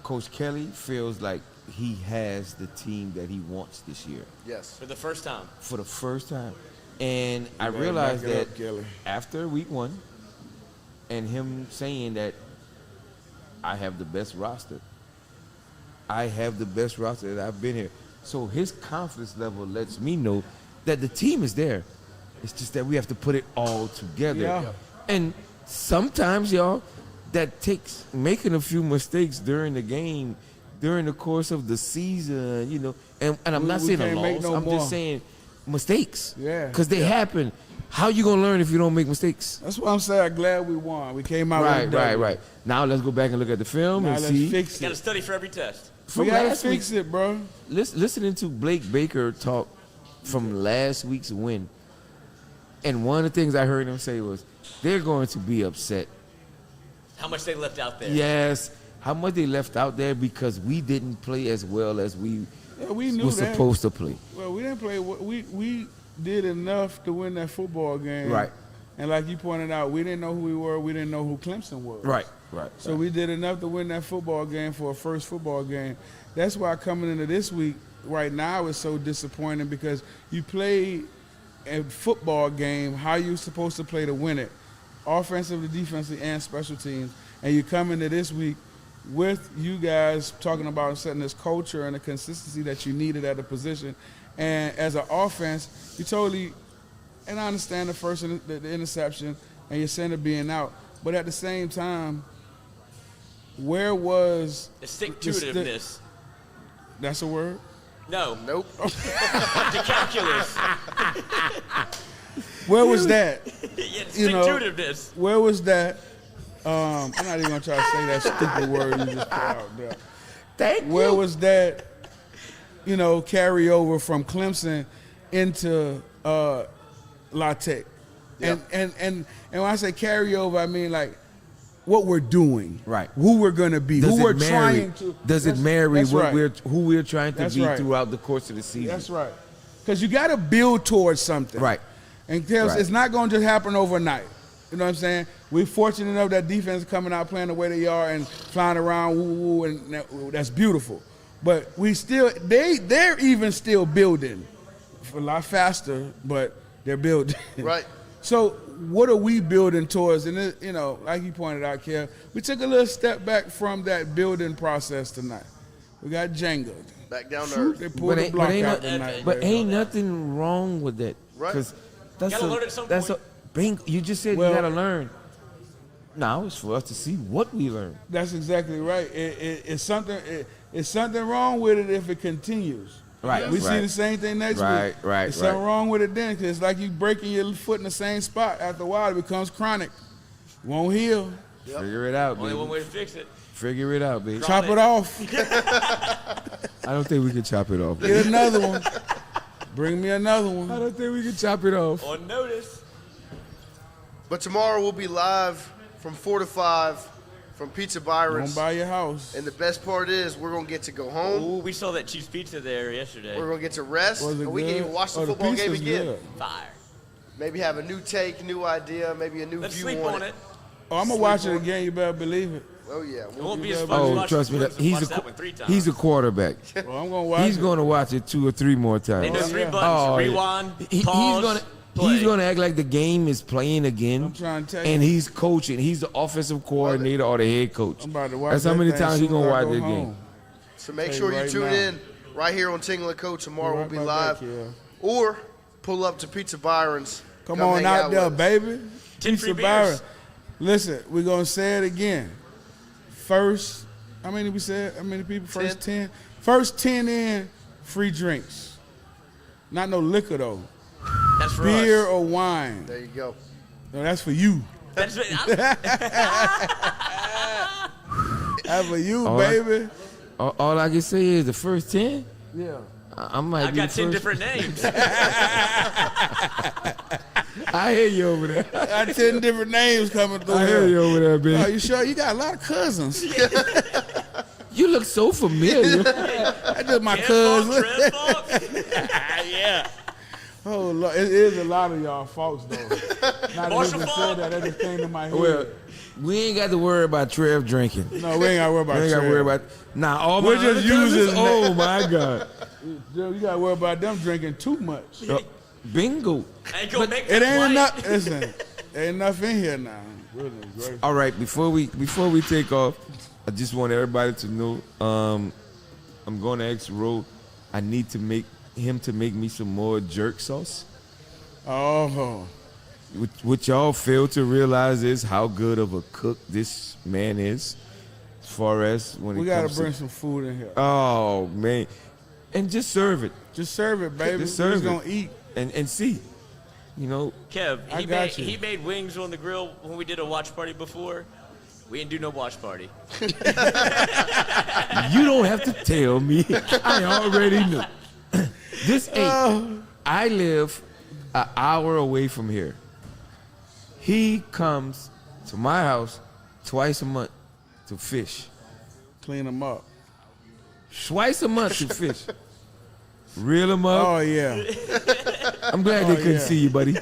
Coach Kelly feels like he has the team that he wants this year Yes. For the first time. for the first time. And I better realized back it that up, Kelly. after week 1 and him saying that I have the best roster, I have the best roster that I've been here. So his confidence level lets me know that the team is there. It's just that we have to put it all together. Yeah. And sometimes, y'all, that takes making a few mistakes during the game, during the course of the season, you know. And I'm not saying a can't make loss. no I'm more. just saying mistakes. Yeah. Because they happen. How you going to learn if you don't make mistakes? That's what I'm saying. I'm glad we won. We came out with a W. Right. Now let's go back and look at the film Now and let's see. fix Got to it. study for every test. From We gotta last fix week, it, bro. listening to Blake Baker talk from last week's win, and one of the things I heard him say was, they're going to be upset. How much they left out there. Yes, how much they left out there because we didn't play as well as we Yeah, we knew were that. supposed to play. Well, we didn't play. We did enough to win that football game. Right. And like you pointed out, we didn't know who we were. We didn't know who Clemson was. Right. So we did enough to win that football game for a first football game. That's why coming into this week right now is so disappointing because you played a football game how you supposed to play to win it, offensively, defensively, and special teams. And you come into this week with you guys talking about setting this culture and the consistency that you needed at the position. And as an offense, you totally, and I understand the interception and your center being out, but at the same time, where was The stick-to-itiveness. That's a word? No. Nope. The calculus. Where was that? Yeah, You know, stick-to-itiveness. Where was that? I'm not even gonna try to say that stupid word you just put out there. Thank Where you. was that? Carryover from Clemson into La Tech, Yep. and when I say carryover, I mean like what we're doing, Right. Who we're gonna be, Does who it we're marry? trying to. Does it That's- marry that's what right. who we're trying to That's be right. throughout the course of the season? That's right. Because you got to build towards something. Right. And Kels, Right. it's not going to just happen overnight. You know what I'm saying? We're fortunate enough that defense is coming out playing the way they are and flying around, woo-woo, and that's beautiful. But they're even still building a lot faster, but they're building. Right. So what are we building towards? And, like you pointed out, Kev, we took a little step back from that building process tonight. We got Jenga. Back down to Shoot, earth. they pulled the block out tonight. But baby. ain't nothing wrong with that. Right. 'Cause that's Gotta learn at some point. bingo. You just said Well- you gotta learn. Now it's for us to see what we learn. That's exactly right. It's something. It's something wrong with it if it continues. Right, We see right. the same thing next Right, week. right, There's something right. wrong with it then, because it's like you breaking your foot in the same spot. After a while, it becomes chronic. Won't heal. Figure it out, Only baby. one way to fix it. Figure it out, baby. Chop it off. I don't think we can chop it off. Get another one. Bring me another I one. don't think we can chop it off. On notice. But tomorrow we'll be live from 4 to 5 from Pizza Don't Byron's. buy your house. And the best part is we're going to get to go home. Ooh, we saw that Chiefs Pizza there yesterday. We're going to get to rest. Was it And we can good? even watch the Oh, football game pizza's again. good. Fire. Maybe have a new take, new idea, maybe a new Let's view sleep on it. Oh, I'm gonna watch it again. You better believe it. Oh, yeah. It We'll won't be be as Oh, fun as Oh, watching trust me. the That, Clemson he's watch a that one 3 times. he's a quarterback. Well, I'm gonna watch He's it. going to watch it 2 or 3 more They times. know 3 yeah. buttons. Oh, yeah. Rewind, He's pause, play. gonna act like the game is playing again. I'm trying to tell you. And he's coaching. He's the offensive coordinator or the head coach. I'm about to watch That's how that many thing times he soon gonna as I watch go that home. game. So make Tell sure you you right tune now. in right here on Tingle Co. Tomorrow Right we'll be about live. that, yeah. Or pull up to Pizza Byron's. Come on hang out there, with us. baby. 10 free Pizza beers. Byron. Listen, we're gonna say it again. First, how many we said? How many people? First 10. First 10 in, free drinks. Not no liquor though. That's for Beer us. or wine. There you go. No, that's for you. That's what, That's for you, All right. baby. All I can say is the first 10. Yeah. I might I be got the 10 first. different names. I hear you over there. I got 10 different names coming through I hear you here. over there, Are baby. you sure? You got a lot of cousins. You look so familiar. That's just my Red cousin. Faulk, Red Faulk. Yeah. Oh, Lord. It is a lot of y'all folks, though. Not Marshall even Faulk. said that just came to my head. Well, we ain't got to worry about Trev drinking. No, we ain't got to worry about We ain't got to Trev. worry about. Nah, all We're my just other cousins, using that. oh my God. You got to worry about them drinking too much. Bingo. Ain't gonna make It that ain't flight. enough. Listen, ain't enough in here now. Goodness gracious. All right, before we take off, I just want everybody to know I'm going to ask Ro. I need to make him to make me some more jerk sauce. Oh, What y'all fail to realize is how good of a cook this man is, as far as when we it gotta comes bring to. some food in here. Oh man, and just serve it Just serve it, baby. Just serve We're it. gonna eat. and see, you know. Kev, I got you. he made wings on the grill when we did a watch party before. We didn't do no watch party. You don't have to tell me. I already knew. I live an hour away from here. He comes to my house twice a month to fish. Clean them up. Twice a month to fish. Reel him up. Oh yeah. I'm glad they couldn't yeah. see you, buddy.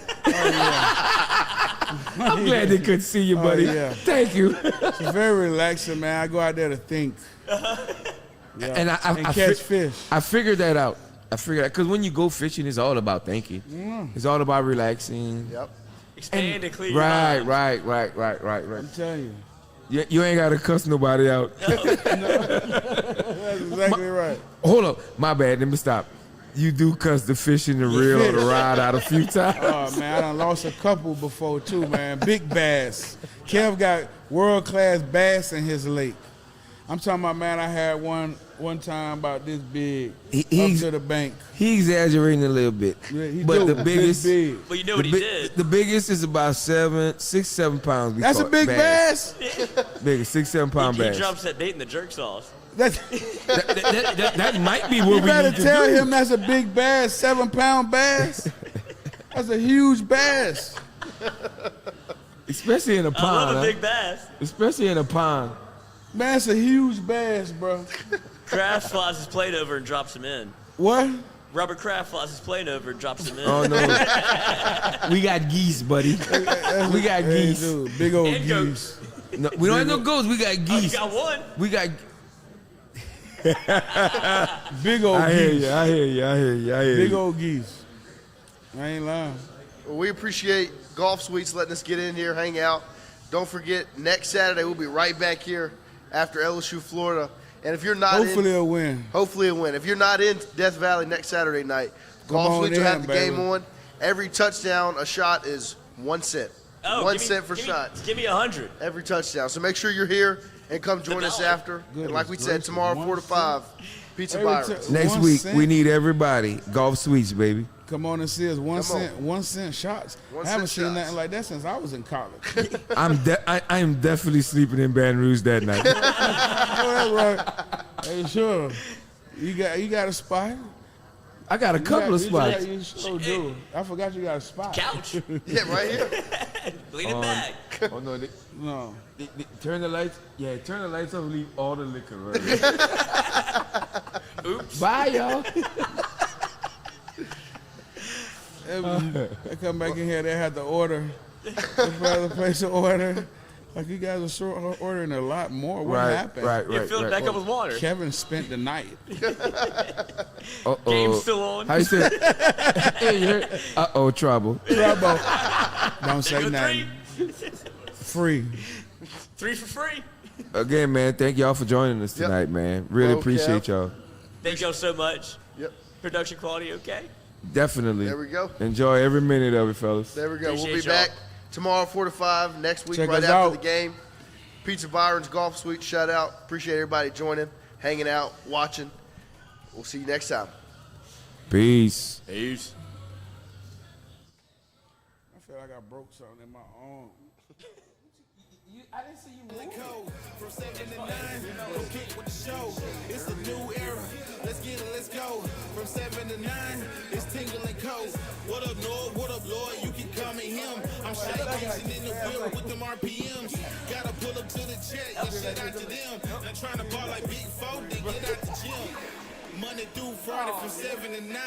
I'm glad they couldn't see you, buddy. yeah. Thank you. It's very relaxing, man. I go out there to think. Yeah. And I catch fish. I figured that out. I figured that because when you go fishing, it's all about thinking. It's all about relaxing. Yep. Expand and clear your mind. Right. I'm telling you. You ain't gotta cuss nobody out. That's exactly right. Hold up, my bad. Let me stop. You do cuss the fish in the reel or the rod out a few times. Oh man, I done lost a couple before too, man. Big bass. Kev got world-class bass in his lake. I'm talking about, man, I had one time about this big up to the bank. He exaggerating a little bit. Yeah, he but do. the biggest, Big. Well, you know what he did. The biggest is about 6-7 pounds. we That's a caught big bass. Biggest 6-7 pound He bass. drops that bait in the jerk sauce. That's, that might be what you we better need to tell do. him that's a big bass, 7-pound bass. That's a huge bass. Especially in a I pond. love a huh? big bass. Especially in a pond. Man, it's a huge bass, bro. Kraft flies his plate over and drops him in. What? Robert Kraft flies his plate over and drops him in. Oh no. We got geese, buddy. We got Hey, geese. dude, big old And geese. goats. No, we don't have no goats. We got Oh, you geese. got one. We got. Big old I hear geese. you. I hear you. Big old geese. I ain't lying. Well, we appreciate Golf Suites letting us get in here, hang out. Don't forget, next Saturday we'll be right back here after LSU, Florida. And if you're not Hopefully a win. hopefully a win. If you're not in Death Valley next Saturday night, Come Golf on Suites will in, have the baby. game on. Every touchdown, a shot is 1 cent. Oh, 1 give me- cent for give me- shots. Give me 100. Every touchdown. So make sure you're here and come join us ballot. after. And like we Goodness said, gracious, tomorrow 1 4 to 5, Pizza Every Byron's. ti- Next 1 week cent. we need everybody. Golf Suites, baby. Come on and see us. 1 Come on. cent, 1 cent shots. 1 I haven't cent seen shots. nothing like that since I was in college. I am definitely sleeping in Baton Rouge that night. Oh, that's right. Hey, sure. You got a spot? I got a couple of spots. You sure do. I forgot you got a spot. Couch. Yeah, right here. Lean it back. Oh no! No. Turn the lights. Yeah, turn the lights off. Leave all the liquor. Right? Oops. Bye, y'all. They come back in here, they had to order. They had to place an order. Like, you guys are sure ordering a lot more. What happened? You filled it back up with water. Kevin spent the night. Game's still on. How you say? Hey, trouble. Trouble. Don't say Go nothing. three. Free. 3 for free. Again, man, thank y'all for joining us Yep. tonight, man. Really Well, appreciate Kev. y'all. Thank y'all so much. Yep. Production quality okay? Definitely. There we go. Enjoy every minute of it, fellas. There we go. We'll be Appreciate y'all. back tomorrow 4 to 5. Next week Check right us after out. the game. Pizza Byron's Golf Suite shout out. Appreciate everybody joining, hanging out, watching. We'll see you next time. Peace. Peace. I feel like I broke something in my arm. I didn't see you Co. From 7 to 9, go kick with the show. It's a new era. Let's get it, let's go. From 7 to 9, it's Tingle Co. What up, Lloyd? What up, Lloyd? You can call me him. I'm shaking in the wheel with them RPMs. Gotta pull up to the jet and shit out to them. Not trying to ball like Big Faulk, they get out the gym. Monday through Friday from 7 to 9.